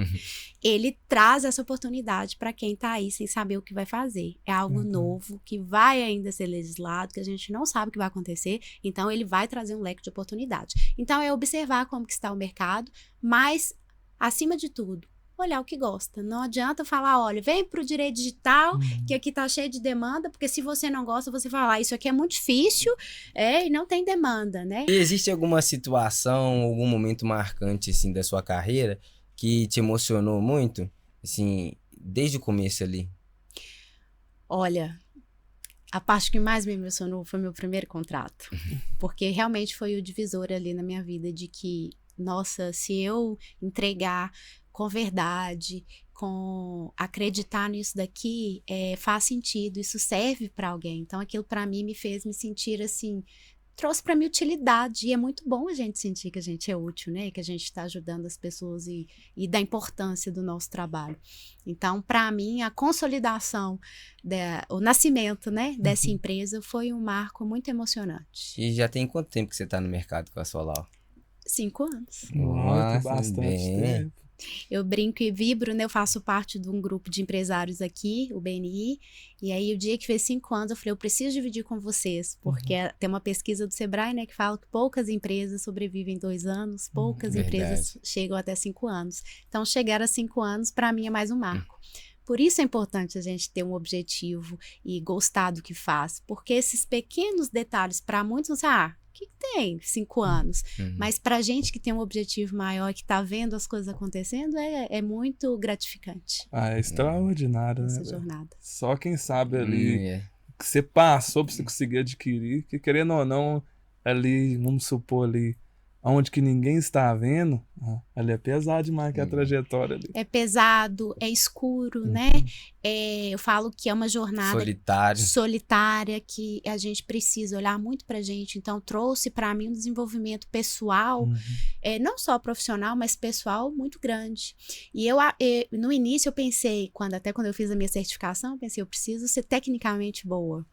ele traz essa oportunidade para quem está aí sem saber o que vai fazer. É algo novo, que vai ainda ser legislado, que a gente não sabe o que vai acontecer. Então, ele vai trazer um leque de oportunidade. Então, é observar como que está o mercado, mas, acima de tudo, olhar o que gosta. Não adianta falar, olha, vem para o direito digital, que aqui tá cheio de demanda, porque se você não gosta, você fala, isso aqui é muito difícil, e não tem demanda, né? E existe alguma situação, algum momento marcante, assim, da sua carreira que te emocionou muito, assim, desde o começo ali? Olha, a parte que mais me emocionou foi meu primeiro contrato, porque realmente foi o divisor ali na minha vida de que, nossa, se eu entregar com verdade, com acreditar nisso daqui, faz sentido, isso serve para alguém. Então, aquilo para mim me fez me sentir assim, trouxe para mim utilidade, e é muito bom a gente sentir que a gente é útil, né? Que a gente está ajudando as pessoas e da importância do nosso trabalho. Então, para mim, a consolidação, o nascimento, né, dessa empresa foi um marco muito emocionante. E já tem quanto tempo que você está no mercado com a Solar? 5 anos. Nossa, bastante tempo. Eu brinco e vibro, né? Eu faço parte de um grupo de empresários aqui, o BNI, e aí o dia que fez 5 anos eu falei, eu preciso dividir com vocês, porque tem uma pesquisa do Sebrae, né, que fala que poucas empresas sobrevivem 2 anos, poucas empresas chegam até 5 anos. Então, chegar a 5 anos, para mim, é mais um marco. Por isso é importante a gente ter um objetivo e gostar do que faz, porque esses pequenos detalhes, para muitos, o que tem 5 anos? Mas pra gente que tem um objetivo maior, que tá vendo as coisas acontecendo, é muito gratificante. É extraordinário, essa né? jornada. Só quem sabe ali que você passou pra você conseguir adquirir, que querendo ou não, ali, vamos supor ali, onde que ninguém está vendo, ali é pesado demais que é a trajetória ali. É pesado, é escuro, né? Eu falo que é uma jornada solitária, que a gente precisa olhar muito pra gente. Então, trouxe pra mim um desenvolvimento pessoal, não só profissional, mas pessoal muito grande. E no início eu pensei, até quando eu fiz a minha certificação, eu pensei, eu preciso ser tecnicamente boa.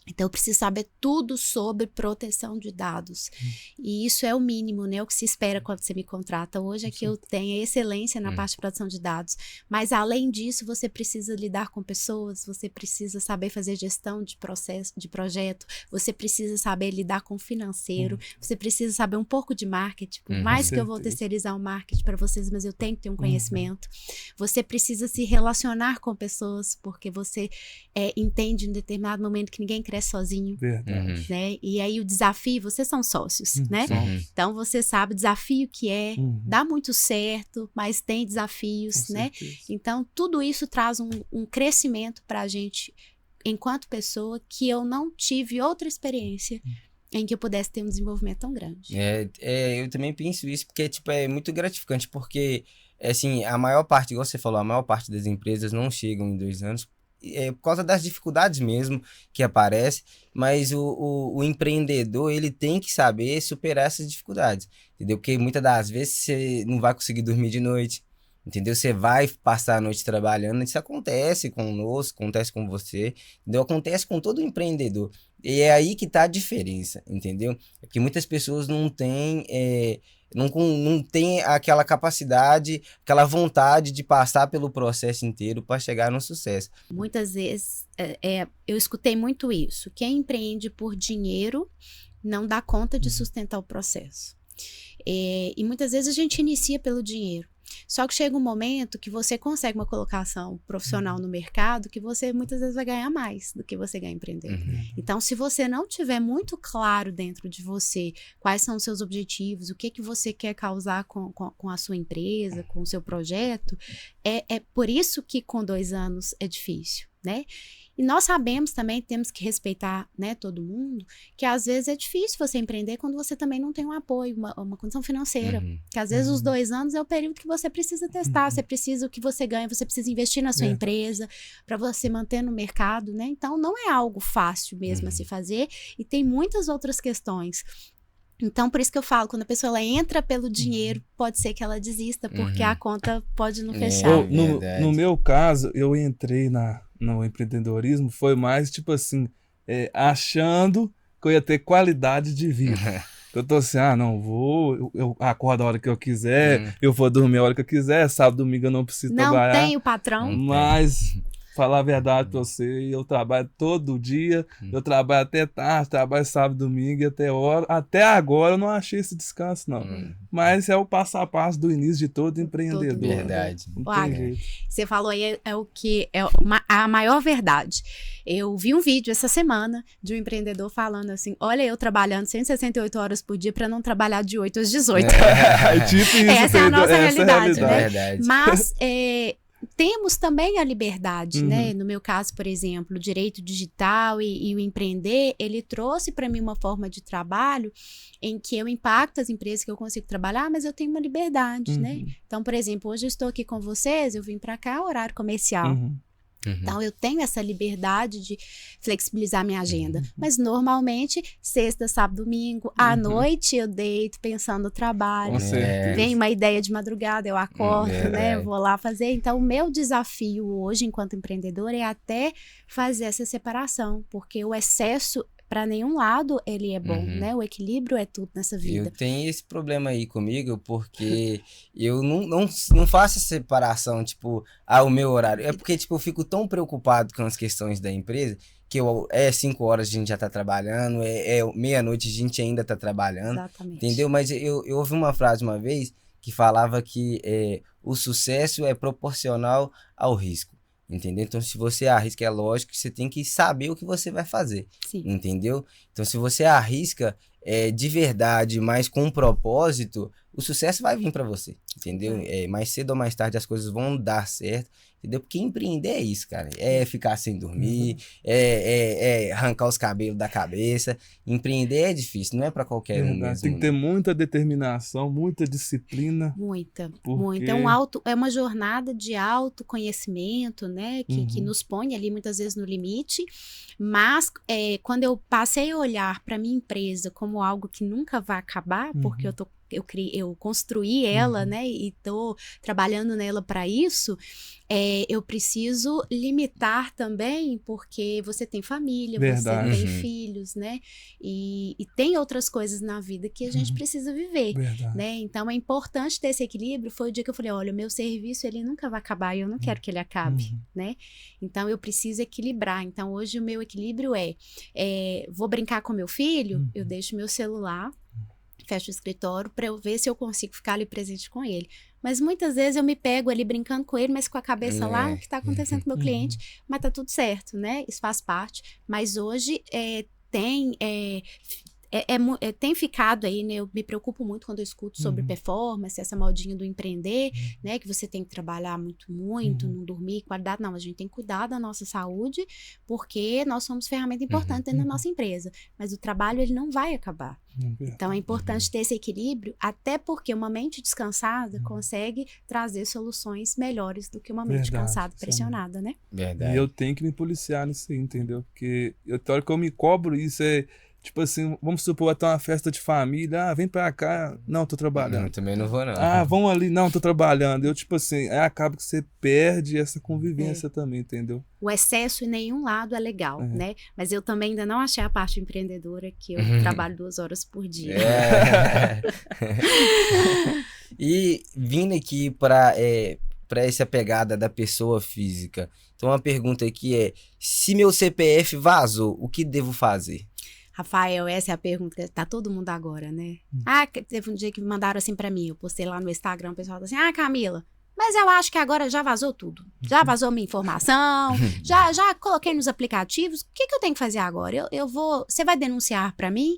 Então, eu preciso saber tudo sobre proteção de dados. E isso é o mínimo, né? O que se espera quando você me contrata. Hoje é que eu tenho excelência na parte de proteção de dados. Mas, além disso, você precisa lidar com pessoas, você precisa saber fazer gestão de processo, de projeto, você precisa saber lidar com o financeiro, você precisa saber um pouco de marketing. Por mais que eu vou terceirizar o marketing para vocês, mas eu tenho que ter um conhecimento. Você precisa se relacionar com pessoas, porque você entende em um determinado momento que ninguém cresce sozinho, né? E aí o desafio, vocês são sócios, né? Então você sabe o desafio que dá muito certo, mas tem desafios, né? Então tudo isso traz um crescimento pra gente enquanto pessoa, que eu não tive outra experiência em que eu pudesse ter um desenvolvimento tão grande. Eu também penso isso, porque é muito gratificante, porque assim, a maior parte, igual você falou, a maior parte das empresas não chegam em 2 anos, por causa das dificuldades mesmo que aparecem, mas o empreendedor, ele tem que saber superar essas dificuldades, entendeu? Porque muitas das vezes você não vai conseguir dormir de noite, entendeu? Você vai passar a noite trabalhando, isso acontece conosco, acontece com você, entendeu? Acontece com todo empreendedor, e é aí que tá a diferença, entendeu? Porque muitas pessoas não têm... Não tem aquela capacidade, aquela vontade de passar pelo processo inteiro para chegar no sucesso. Muitas vezes eu escutei muito isso. Quem empreende por dinheiro não dá conta de sustentar o processo. E muitas vezes a gente inicia pelo dinheiro. Só que chega um momento que você consegue uma colocação profissional no mercado que você muitas vezes vai ganhar mais do que você ganha empreendendo. Então, se você não tiver muito claro dentro de você quais são os seus objetivos, o que você quer causar com a sua empresa, com o seu projeto, é por isso que com 2 anos é difícil, né? E nós sabemos também, temos que respeitar, né, todo mundo, que às vezes é difícil você empreender quando você também não tem um apoio, uma condição financeira. Que às vezes os 2 anos é o período que você precisa testar, você precisa o que você ganha, você precisa investir na sua empresa para você manter no mercado, né? Então não é algo fácil mesmo a se fazer e tem muitas outras questões. Então, por isso que eu falo, quando a pessoa ela entra pelo dinheiro, pode ser que ela desista, porque a conta pode não fechar. No meu caso, eu entrei no empreendedorismo, foi mais tipo assim, achando que eu ia ter qualidade de vida. Eu tô assim, não, eu acordo a hora que eu quiser, eu vou dormir a hora que eu quiser, sábado, domingo eu não preciso trabalhar. Não tem o patrão. Mas... falar a verdade pra você, eu trabalho todo dia, eu trabalho até tarde, trabalho sábado, domingo, até agora eu não achei esse descanso, não. Mas é o passo a passo do início de todo empreendedor. Verdade. Você falou aí, o que é a maior verdade. Eu vi um vídeo essa semana de um empreendedor falando assim, olha, eu trabalhando 168 horas por dia para não trabalhar de 8 às 18. Tipo isso, essa é a nossa realidade, né? Verdade. Mas... temos também a liberdade, né? No meu caso, por exemplo, o direito digital e o empreender, ele trouxe para mim uma forma de trabalho em que eu impacto as empresas que eu consigo trabalhar, mas eu tenho uma liberdade, né? Então, por exemplo, hoje eu estou aqui com vocês, eu vim para cá, horário comercial. Então, eu tenho essa liberdade de flexibilizar minha agenda. Mas, normalmente, sexta, sábado, domingo, à noite, eu deito pensando no trabalho. Vem uma ideia de madrugada, eu acordo, né? Vou lá fazer. Então, o meu desafio hoje, enquanto empreendedora, é até fazer essa separação. Porque o excesso... para nenhum lado ele é bom, né? O equilíbrio é tudo nessa vida. Eu tenho esse problema aí comigo, porque eu não faço essa separação, tipo, o meu horário. É porque, tipo, eu fico tão preocupado com as questões da empresa, que 5 horas a gente já tá trabalhando, meia-noite a gente ainda tá trabalhando. Exatamente. Entendeu? Mas eu ouvi uma frase uma vez que falava que o sucesso é proporcional ao risco. Entendeu? Então, se você arrisca, é lógico que você tem que saber o que você vai fazer. Sim. Entendeu? Então, se você arrisca de verdade, mas com um propósito, o sucesso vai vir para você. Entendeu? Mais cedo ou mais tarde as coisas vão dar certo. Entendeu? Porque empreender é isso, cara. É ficar sem dormir, arrancar os cabelos da cabeça. Empreender é difícil, não é para qualquer um mesmo. Tem que ter muita determinação, muita disciplina. Muita. Porque... é uma jornada de autoconhecimento, né? Que nos põe ali muitas vezes no limite. Mas quando eu passei a olhar para minha empresa como algo que nunca vai acabar, porque eu construí ela, né? E tô trabalhando nela para isso. Eu preciso limitar também, porque você tem família, você tem filhos, né? E tem outras coisas na vida que a gente precisa viver, né? Então, é importante ter esse equilíbrio. Foi o dia que eu falei, olha, o meu serviço, ele nunca vai acabar e eu não quero que ele acabe, né? Então, eu preciso equilibrar. Então, hoje o meu equilíbrio vou brincar com meu filho, eu deixo meu celular, fecho o escritório para eu ver se eu consigo ficar ali presente com ele. Mas muitas vezes eu me pego ali brincando com ele, mas com a cabeça lá, o que está acontecendo com o meu cliente, mas tá tudo certo, né? Isso faz parte. Mas hoje tem ficado aí, né? Eu me preocupo muito quando eu escuto sobre performance, essa modinha do empreender, né? Que você tem que trabalhar muito, não dormir, qualidade. Não, a gente tem que cuidar da nossa saúde, porque nós somos ferramenta importante dentro da nossa empresa. Mas o trabalho, ele não vai acabar. Então, é importante ter esse equilíbrio, até porque uma mente descansada consegue trazer soluções melhores do que uma mente cansada e pressionada, né? Verdade. E eu tenho que me policiar nisso aí, entendeu? Porque a hora que eu me cobro, isso tipo assim, vamos supor, vai ter uma festa de família, vem pra cá, não, tô trabalhando. Eu também não vou, não. Vamos ali, não, tô trabalhando. Eu, tipo assim, acaba que você perde essa convivência também, entendeu? O excesso em nenhum lado é legal, né? Mas eu também ainda não achei a parte empreendedora, que eu trabalho 2 horas por dia. E vindo aqui para essa pegada da pessoa física, então uma pergunta aqui se meu CPF vazou, o que devo fazer? Rafael, essa é a pergunta que tá todo mundo agora, né? Teve um dia que me mandaram assim pra mim, eu postei lá no Instagram, o pessoal falou assim, Camila, mas eu acho que agora já vazou tudo. Já vazou minha informação, já coloquei nos aplicativos. O que eu tenho que fazer agora? Você vai denunciar para mim?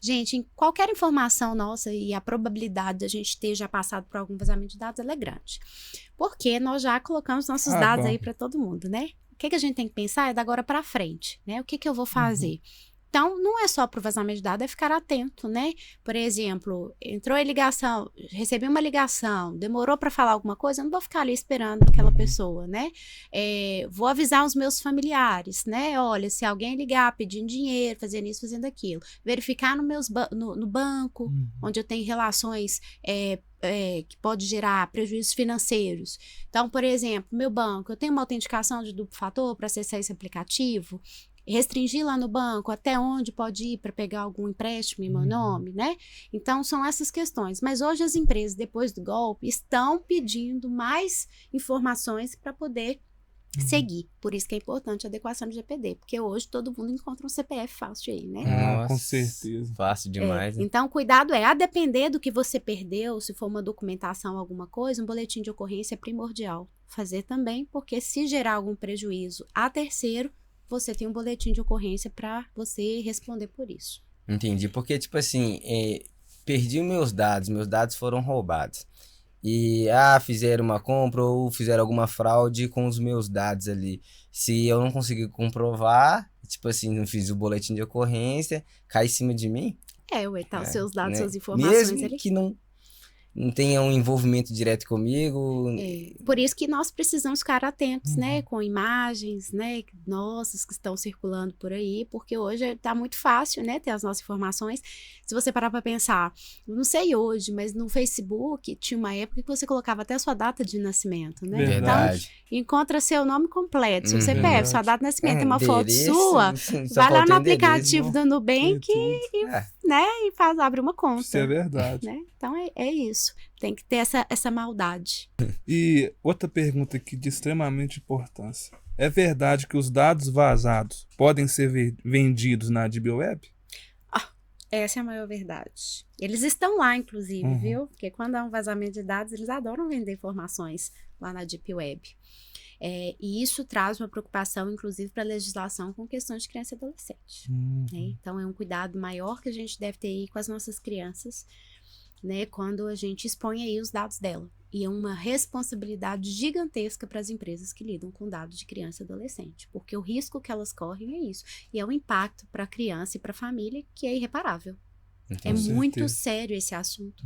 Gente, em qualquer informação nossa e a probabilidade de a gente ter já passado por algum vazamento de dados, ela é grande. Porque nós já colocamos nossos dados aí para todo mundo, né? O que a gente tem que pensar é da agora para frente, né? O que eu vou fazer? Então, não é só para o vazamento de dados, é ficar atento, né? Por exemplo, entrou em ligação, recebi uma ligação, demorou para falar alguma coisa, eu não vou ficar ali esperando aquela pessoa, né? Vou avisar os meus familiares, né? Olha, se alguém ligar pedindo dinheiro, fazendo isso, fazendo aquilo. Verificar no banco, onde eu tenho relações que pode gerar prejuízos financeiros. Então, por exemplo, meu banco, eu tenho uma autenticação de duplo fator para acessar esse aplicativo, restringir lá no banco até onde pode ir para pegar algum empréstimo em meu nome, né? Então, são essas questões. Mas hoje as empresas, depois do golpe, estão pedindo mais informações para poder seguir. Por isso que é importante a adequação do GPD, porque hoje todo mundo encontra um CPF fácil aí, né? Nossa, com certeza. Fácil demais. Então, cuidado a depender do que você perdeu, se for uma documentação, alguma coisa, um boletim de ocorrência é primordial fazer também, porque se gerar algum prejuízo a terceiro, você tem um boletim de ocorrência para você responder por isso. Entendi, porque tipo assim, perdi meus dados foram roubados. E, fizeram uma compra ou fizeram alguma fraude com os meus dados ali. Se eu não conseguir comprovar, tipo assim, não fiz o boletim de ocorrência, cai em cima de mim? Os seus dados, né? suas informações Mesmo ali. que não tenha um envolvimento direto comigo. Por isso que nós precisamos ficar atentos, né, com imagens, né, nossas que estão circulando por aí, porque hoje está muito fácil, né, ter as nossas informações. Se você parar para pensar, não sei hoje, mas no Facebook tinha uma época que você colocava até a sua data de nascimento, né? Verdade. Então, encontra seu nome completo, seu CPF, sua data de nascimento, tem uma foto Endereço, sua, só vai lá falta no o aplicativo da Nubank né, e abre uma conta. Isso é verdade. Né? Então, é isso. Tem que ter essa maldade. E outra pergunta aqui de extremamente importância. É verdade que os dados vazados podem ser vendidos na Deep Web? Essa é a maior verdade. Eles estão lá, inclusive, viu? Porque quando há um vazamento de dados, eles adoram vender informações lá na Deep Web. E isso traz uma preocupação, inclusive, para a legislação com questões de criança e adolescente. Né? Então, é um cuidado maior que a gente deve ter aí com as nossas crianças, né, quando a gente expõe aí os dados dela. E é uma responsabilidade gigantesca para as empresas que lidam com dados de criança e adolescente, porque o risco que elas correm é isso. E é um impacto para a criança e para a família que é irreparável. É muito sério esse assunto.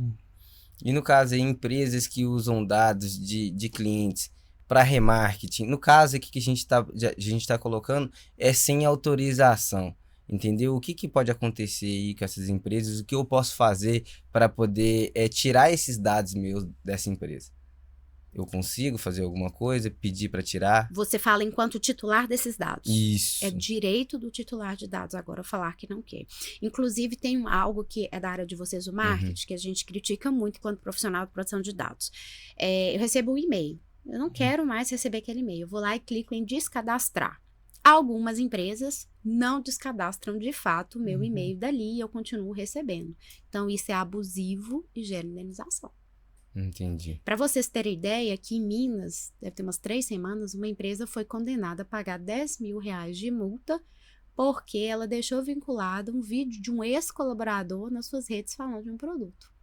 E no caso aí, empresas que usam dados de clientes para remarketing, no caso aqui que a gente tá colocando, é sem autorização. Entendeu? O que pode acontecer aí com essas empresas? O que eu posso fazer para poder tirar esses dados meus dessa empresa? Eu consigo fazer alguma coisa, pedir para tirar? Você fala enquanto titular desses dados. Isso. É direito do titular de dados agora falar que não quer. Inclusive, tem algo que é da área de vocês, o marketing, que a gente critica muito enquanto profissional de produção de dados. Eu recebo um e-mail. Eu não quero mais receber aquele e-mail. Eu vou lá e clico em descadastrar. Algumas empresas não descadastram de fato o meu e-mail dali e eu continuo recebendo. Então, isso é abusivo e gera indenização. Entendi. Para vocês terem ideia, aqui em Minas, deve ter umas 3 semanas, uma empresa foi condenada a pagar R$10 mil de multa porque ela deixou vinculado um vídeo de um ex-colaborador nas suas redes falando de um produto.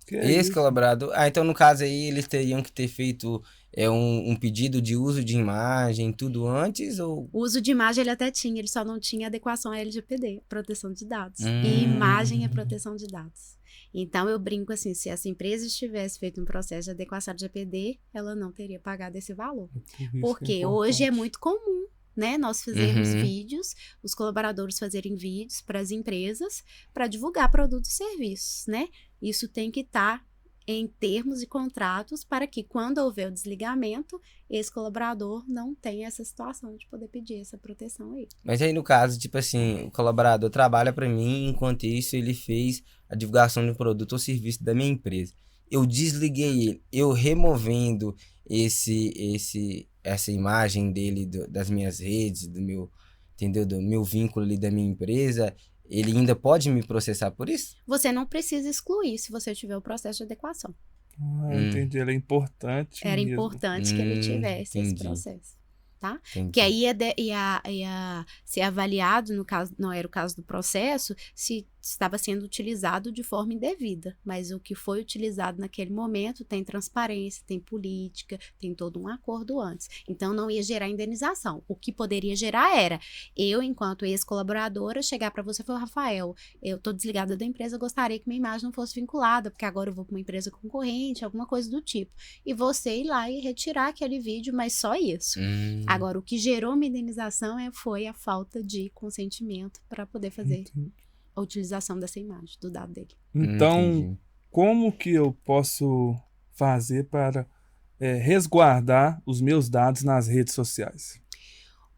Ex-colaborador. Então no caso aí eles teriam que ter feito um pedido de uso de imagem, tudo antes ou... O uso de imagem ele até tinha, ele só não tinha adequação à LGPD, proteção de dados. E imagem é proteção de dados. Então eu brinco assim, se essa empresa tivesse feito um processo de adequação à LGPD, ela não teria pagado esse valor. Porque hoje é muito comum, né, nós fazermos vídeos, os colaboradores fazerem vídeos para as empresas para divulgar produtos e serviços, né? Isso tem que estar em termos e contratos para que quando houver o desligamento, esse colaborador não tenha essa situação de poder pedir essa proteção aí. Mas aí no caso, tipo assim, o colaborador trabalha para mim, enquanto isso ele fez a divulgação de um produto ou serviço da minha empresa. Eu desliguei ele, eu removendo essa imagem dele das minhas redes, do meu, entendeu? Do meu vínculo ali da minha empresa, ele ainda pode me processar por isso? Você não precisa excluir se você tiver o processo de adequação. Entendi, ele é importante Era mesmo. importante que ele tivesse esse entendi. processo, tá? Entendi. Que aí ia ser avaliado, no caso, não era o caso do processo, se estava sendo utilizado de forma indevida. Mas o que foi utilizado naquele momento tem transparência, tem política, tem todo um acordo antes. Então, não ia gerar indenização. O que poderia gerar era, eu, enquanto ex-colaboradora, chegar para você e falar, Rafael, eu estou desligada da empresa, gostaria que minha imagem não fosse vinculada, porque agora eu vou para uma empresa concorrente, alguma coisa do tipo. E você ir lá e retirar aquele vídeo, mas só isso. Agora, o que gerou uma indenização foi a falta de consentimento para poder fazer a utilização dessa imagem, do dado dele. Então, Entendi. como que eu posso fazer para resguardar os meus dados nas redes sociais?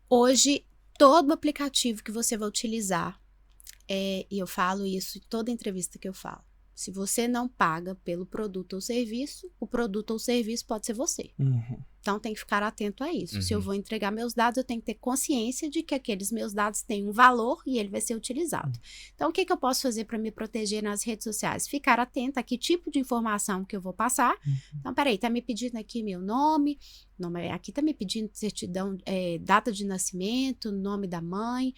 Hoje, todo aplicativo que você vai utilizar, e eu falo isso em toda entrevista que eu falo, se você não paga pelo produto ou serviço, o produto ou serviço pode ser você. Então, tem que ficar atento a isso. Se eu vou entregar meus dados, eu tenho que ter consciência de que aqueles meus dados têm um valor e ele vai ser utilizado. Então, o que eu posso fazer para me proteger nas redes sociais? Ficar atenta a que tipo de informação que eu vou passar. Então, peraí, tá me pedindo aqui meu nome, aqui tá me pedindo certidão, data de nascimento, nome da mãe.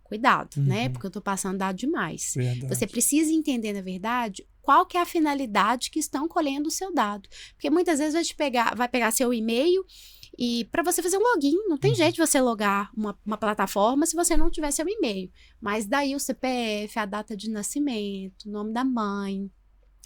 Cuidado, né? Porque eu tô passando dado demais. Verdade. Você precisa entender, na verdade, qual que é a finalidade que estão colhendo o seu dado. Porque muitas vezes vai pegar seu e-mail e para você fazer um login, não tem jeito de você logar uma plataforma se você não tiver seu e-mail. Mas daí o CPF, a data de nascimento, o nome da mãe,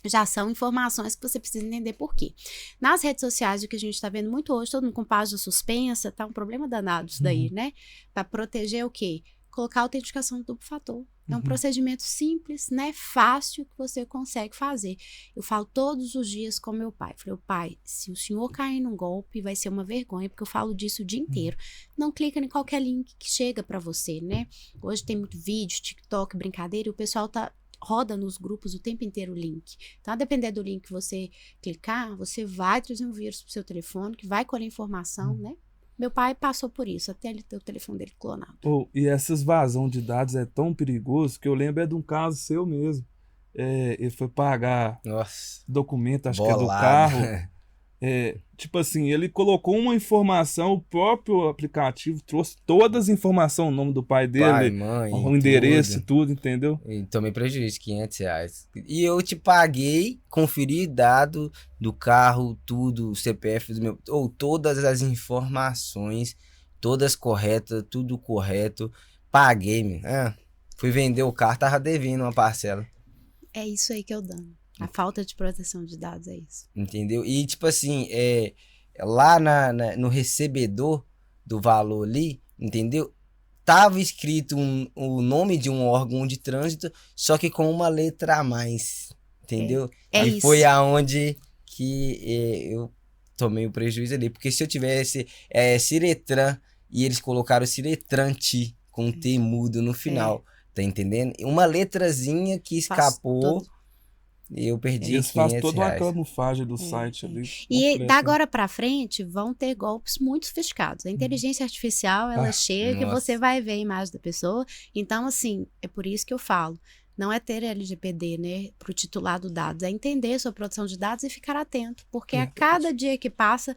já são informações que você precisa entender por quê. Nas redes sociais, o que a gente está vendo muito hoje, todo mundo com página suspensa, tá um problema danado isso daí, né? Para proteger o quê? Colocar a autenticação do duplo fator. É um procedimento simples, né? Fácil que você consegue fazer. Eu falo todos os dias com meu pai. Falei, pai, se o senhor cair num golpe, vai ser uma vergonha, porque eu falo disso o dia inteiro. Não clica em qualquer link que chega para você, né? Hoje tem muito vídeo, TikTok, brincadeira, e o pessoal roda nos grupos o tempo inteiro o link. Então, a depender do link que você clicar, você vai trazer um vírus pro seu telefone, que vai colher informação, né? Meu pai passou por isso, até ele ter o telefone dele clonado. E essas vazão de dados é tão perigoso que eu lembro de um caso seu mesmo. Ele foi pagar documento, acho que é do carro. Tipo assim, ele colocou uma informação, o próprio aplicativo trouxe todas as informações, o nome do pai dele, Pai, mãe, o endereço, tudo, entendeu? E tomei prejuízo, R$500. E eu te paguei, conferi dado do carro, tudo, o CPF do meu, ou todas as informações, todas corretas, tudo correto. Paguei, fui vender o carro, tava devendo uma parcela. É isso aí que eu dano. A falta de proteção de dados é isso. Entendeu? E tipo assim, lá no recebedor do valor ali, entendeu? Tava escrito o nome de um órgão de trânsito, só que com uma letra a mais, entendeu? E isso. Foi aonde que eu tomei o prejuízo ali. Porque se eu tivesse Ciretran e eles colocaram Ciretranti com T mudo no final, tá entendendo? Uma letrazinha que escapou... Eu perdi Isso faz toda uma R$500. camuflagem do site ali. E da agora para frente vão ter golpes muito sofisticados. A inteligência artificial, ela chega e você vai ver a imagem da pessoa. Então, assim, é por isso que eu falo. Não é ter LGPD, né, para o titulado dados. É entender sua produção de dados e ficar atento. Porque a cada dia que passa,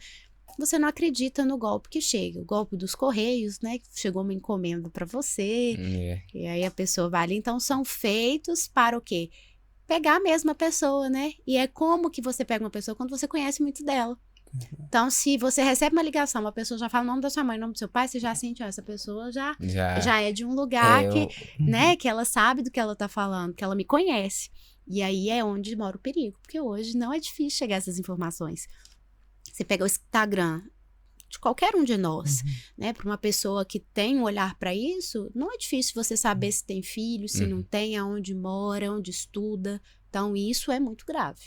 você não acredita no golpe que chega. O golpe dos correios, né, que chegou uma encomenda para você. E aí a pessoa vai ali. Então, são feitos para o quê? Pegar a mesma pessoa, né? E é como que você pega uma pessoa quando você conhece muito dela. Então, se você recebe uma ligação, uma pessoa já fala o nome da sua mãe, o nome do seu pai, você já sente, essa pessoa já é de um lugar né, que ela sabe do que ela tá falando, que ela me conhece. E aí é onde mora o perigo, porque hoje não é difícil chegar a essas informações. Você pega o Instagram de qualquer um de nós, né? Para uma pessoa que tem um olhar para isso, não é difícil você saber se tem filho, se não tem, aonde mora, onde estuda. Então, isso é muito grave.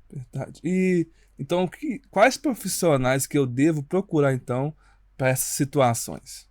Verdade. E, então, quais profissionais que eu devo procurar, então, para essas situações?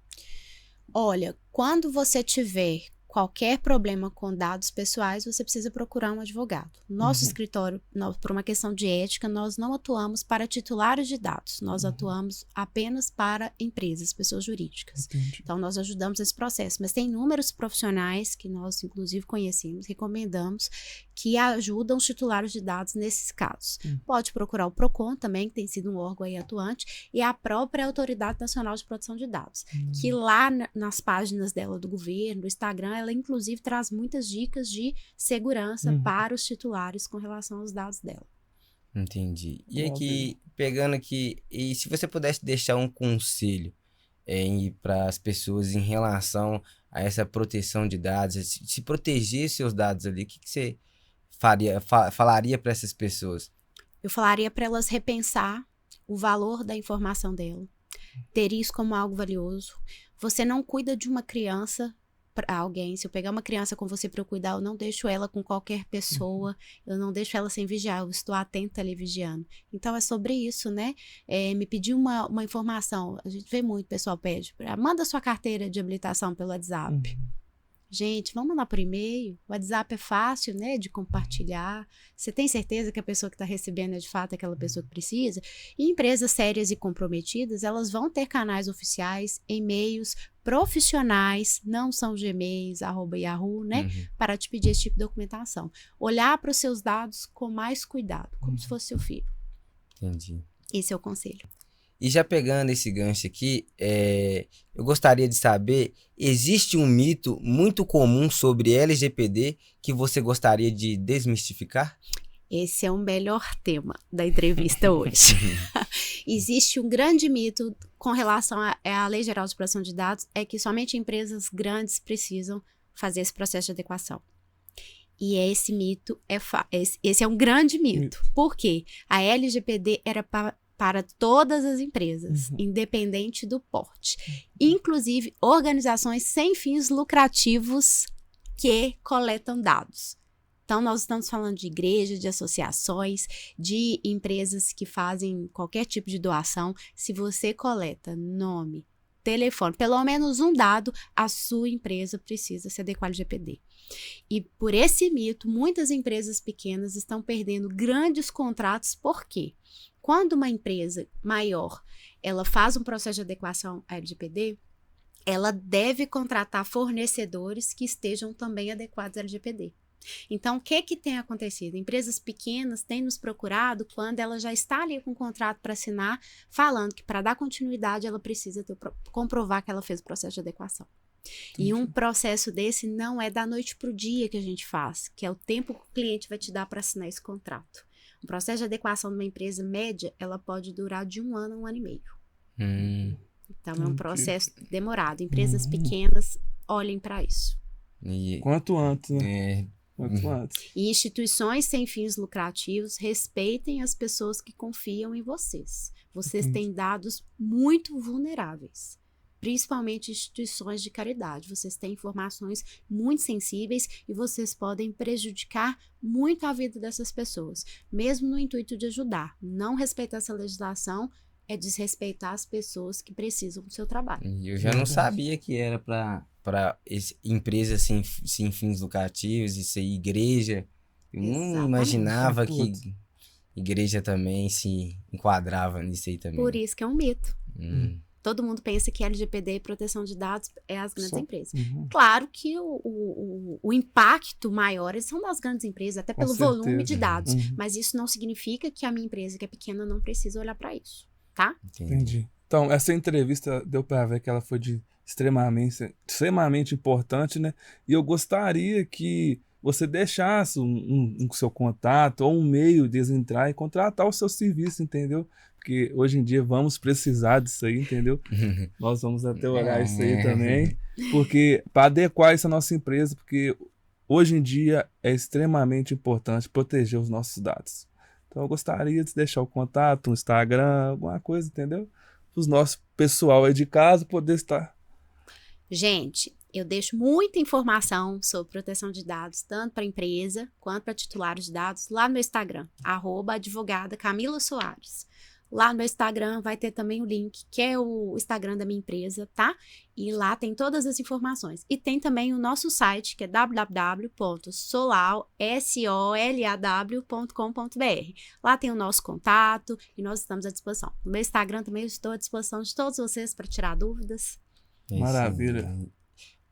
Olha, quando você tiver qualquer problema com dados pessoais, você precisa procurar um advogado. Nosso escritório, por uma questão de ética, nós não atuamos para titulares de dados, nós atuamos apenas para empresas, pessoas jurídicas. Entendi. Então, nós ajudamos nesse processo, mas tem inúmeros profissionais que nós, inclusive, conhecemos, recomendamos, que ajudam os titulares de dados nesses casos. Pode procurar o PROCON também, que tem sido um órgão aí atuante, e a própria Autoridade Nacional de Proteção de Dados, que lá nas páginas dela do governo, do Instagram, ela inclusive traz muitas dicas de segurança para os titulares com relação aos dados dela. Entendi. E aqui, pegando aqui, e se você pudesse deixar um conselho para as pessoas em relação a essa proteção de dados, se proteger seus dados ali, o que você falaria para essas pessoas? Eu falaria para elas repensar o valor da informação dela, ter isso como algo valioso. Você não cuida de uma criança para alguém. Se eu pegar uma criança com você para eu cuidar, eu não deixo ela com qualquer pessoa, eu não deixo ela sem vigiar, eu estou atenta ali vigiando. Então é sobre isso, né? Me pedir uma informação, a gente vê muito, o pessoal pede, manda sua carteira de habilitação pelo WhatsApp. Gente, vamos mandar por e-mail. O WhatsApp é fácil, né, de compartilhar. Você tem certeza que a pessoa que está recebendo é de fato aquela pessoa que precisa? E empresas sérias e comprometidas, elas vão ter canais oficiais, e-mails profissionais, não são Gmails, @Yahoo, né, para te pedir esse tipo de documentação. Olhar para os seus dados com mais cuidado, como se fosse seu filho. Entendi. Esse é o conselho. E já pegando esse gancho aqui, eu gostaria de saber, existe um mito muito comum sobre LGPD que você gostaria de desmistificar? Esse é o melhor tema da entrevista hoje. Existe um grande mito com relação à Lei Geral de Proteção de Dados, é que somente empresas grandes precisam fazer esse processo de adequação. E esse mito, esse é um grande mito. Por quê? A LGPD era para todas as empresas, independente do porte. Inclusive, organizações sem fins lucrativos que coletam dados. Então, nós estamos falando de igrejas, de associações, de empresas que fazem qualquer tipo de doação. Se você coleta nome, telefone, pelo menos um dado, a sua empresa precisa se adequar ao LGPD. E por esse mito, muitas empresas pequenas estão perdendo grandes contratos. Por quê? Quando uma empresa maior, ela faz um processo de adequação à LGPD, ela deve contratar fornecedores que estejam também adequados à LGPD. Então, o que tem acontecido? Empresas pequenas têm nos procurado quando ela já está ali com um contrato para assinar, falando que para dar continuidade ela precisa comprovar que ela fez o processo de adequação. E um processo desse não é da noite para o dia que a gente faz, que é o tempo que o cliente vai te dar para assinar esse contrato. O processo de adequação de uma empresa média, ela pode durar de 1 ano a 1 ano e meio. Então, é um processo demorado. Empresas pequenas, olhem para isso. Quanto antes, né? Quanto antes. E instituições sem fins lucrativos, respeitem as pessoas que confiam em vocês. Vocês têm dados muito vulneráveis. Principalmente instituições de caridade. Vocês têm informações muito sensíveis e vocês podem prejudicar muito a vida dessas pessoas, mesmo no intuito de ajudar. Não respeitar essa legislação é desrespeitar as pessoas que precisam do seu trabalho. Eu já não sabia que era para empresas sem fins lucrativos, isso aí, igreja. Eu não imaginava que igreja também se enquadrava nisso aí também. Por isso que é um mito. Todo mundo pensa que LGPD e proteção de dados é as grandes empresas. Claro que o impacto maior são das grandes empresas, até pelo volume de dados. Mas isso não significa que a minha empresa, que é pequena, não precisa olhar para isso, tá? Entendi. Então, essa entrevista deu para ver que ela foi extremamente importante, né? E eu gostaria que você deixasse um seu contato ou um meio de entrar e contratar o seu serviço, entendeu? Porque hoje em dia vamos precisar disso aí, entendeu? Nós vamos até olhar isso aí também, porque para adequar isso à nossa empresa, porque hoje em dia é extremamente importante proteger os nossos dados. Então eu gostaria de deixar o contato, um Instagram, alguma coisa, entendeu? Para os nossos pessoal aí de casa poder estar. Gente, eu deixo muita informação sobre proteção de dados, tanto para empresa quanto para titulares de dados, lá no meu Instagram, @advogada Camila Soares. Lá no meu Instagram vai ter também o link, que é o Instagram da minha empresa, tá? E lá tem todas as informações. E tem também o nosso site, que é www.solaw.com.br. Lá tem o nosso contato e nós estamos à disposição. No meu Instagram também eu estou à disposição de todos vocês para tirar dúvidas. Maravilha.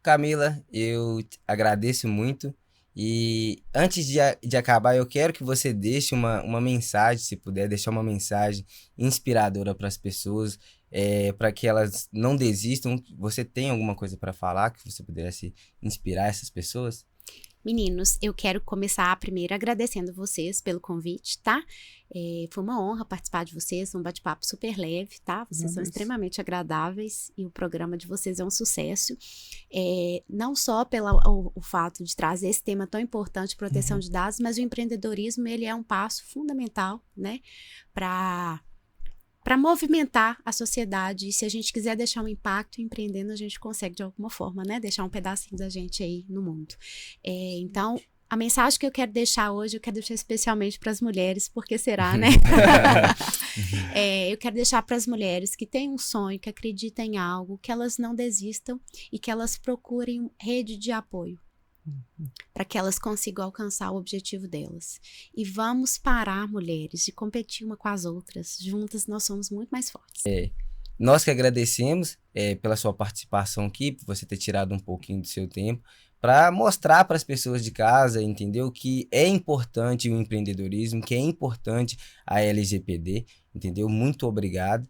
Camila, eu agradeço muito. E antes de acabar, eu quero que você deixe uma mensagem, se puder, deixar uma mensagem inspiradora para as pessoas, para que elas não desistam. Você tem alguma coisa para falar que você pudesse inspirar essas pessoas? Meninos, eu quero começar primeiro agradecendo vocês pelo convite, tá? Foi uma honra participar de vocês, um bate-papo super leve, tá? Vocês são extremamente agradáveis e o programa de vocês é um sucesso. Não só pelo o fato de trazer esse tema tão importante, proteção de dados, mas o empreendedorismo, ele é um passo fundamental, né? Para movimentar a sociedade. E se a gente quiser deixar um impacto empreendendo, a gente consegue de alguma forma, né? Deixar um pedacinho da gente aí no mundo. Então, a mensagem que eu quero deixar hoje, eu quero deixar especialmente para as mulheres, porque será, né? Eu quero deixar para as mulheres que têm um sonho, que acreditam em algo, que elas não desistam e que elas procurem rede de apoio, para que elas consigam alcançar o objetivo delas. E vamos parar, mulheres, de competir uma com as outras. Juntas nós somos muito mais fortes. Nós que agradecemos pela sua participação aqui, por você ter tirado um pouquinho do seu tempo, para mostrar para as pessoas de casa, entendeu? Que é importante o empreendedorismo, que é importante a LGPD, entendeu? Muito obrigado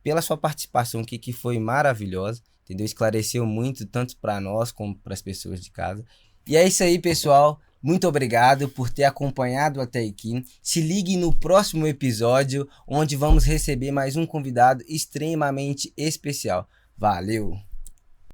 pela sua participação aqui, que foi maravilhosa. Entendeu? Esclareceu muito, tanto para nós como para as pessoas de casa. E é isso aí, pessoal. Muito obrigado por ter acompanhado até aqui. Se ligue no próximo episódio, onde vamos receber mais um convidado extremamente especial. Valeu!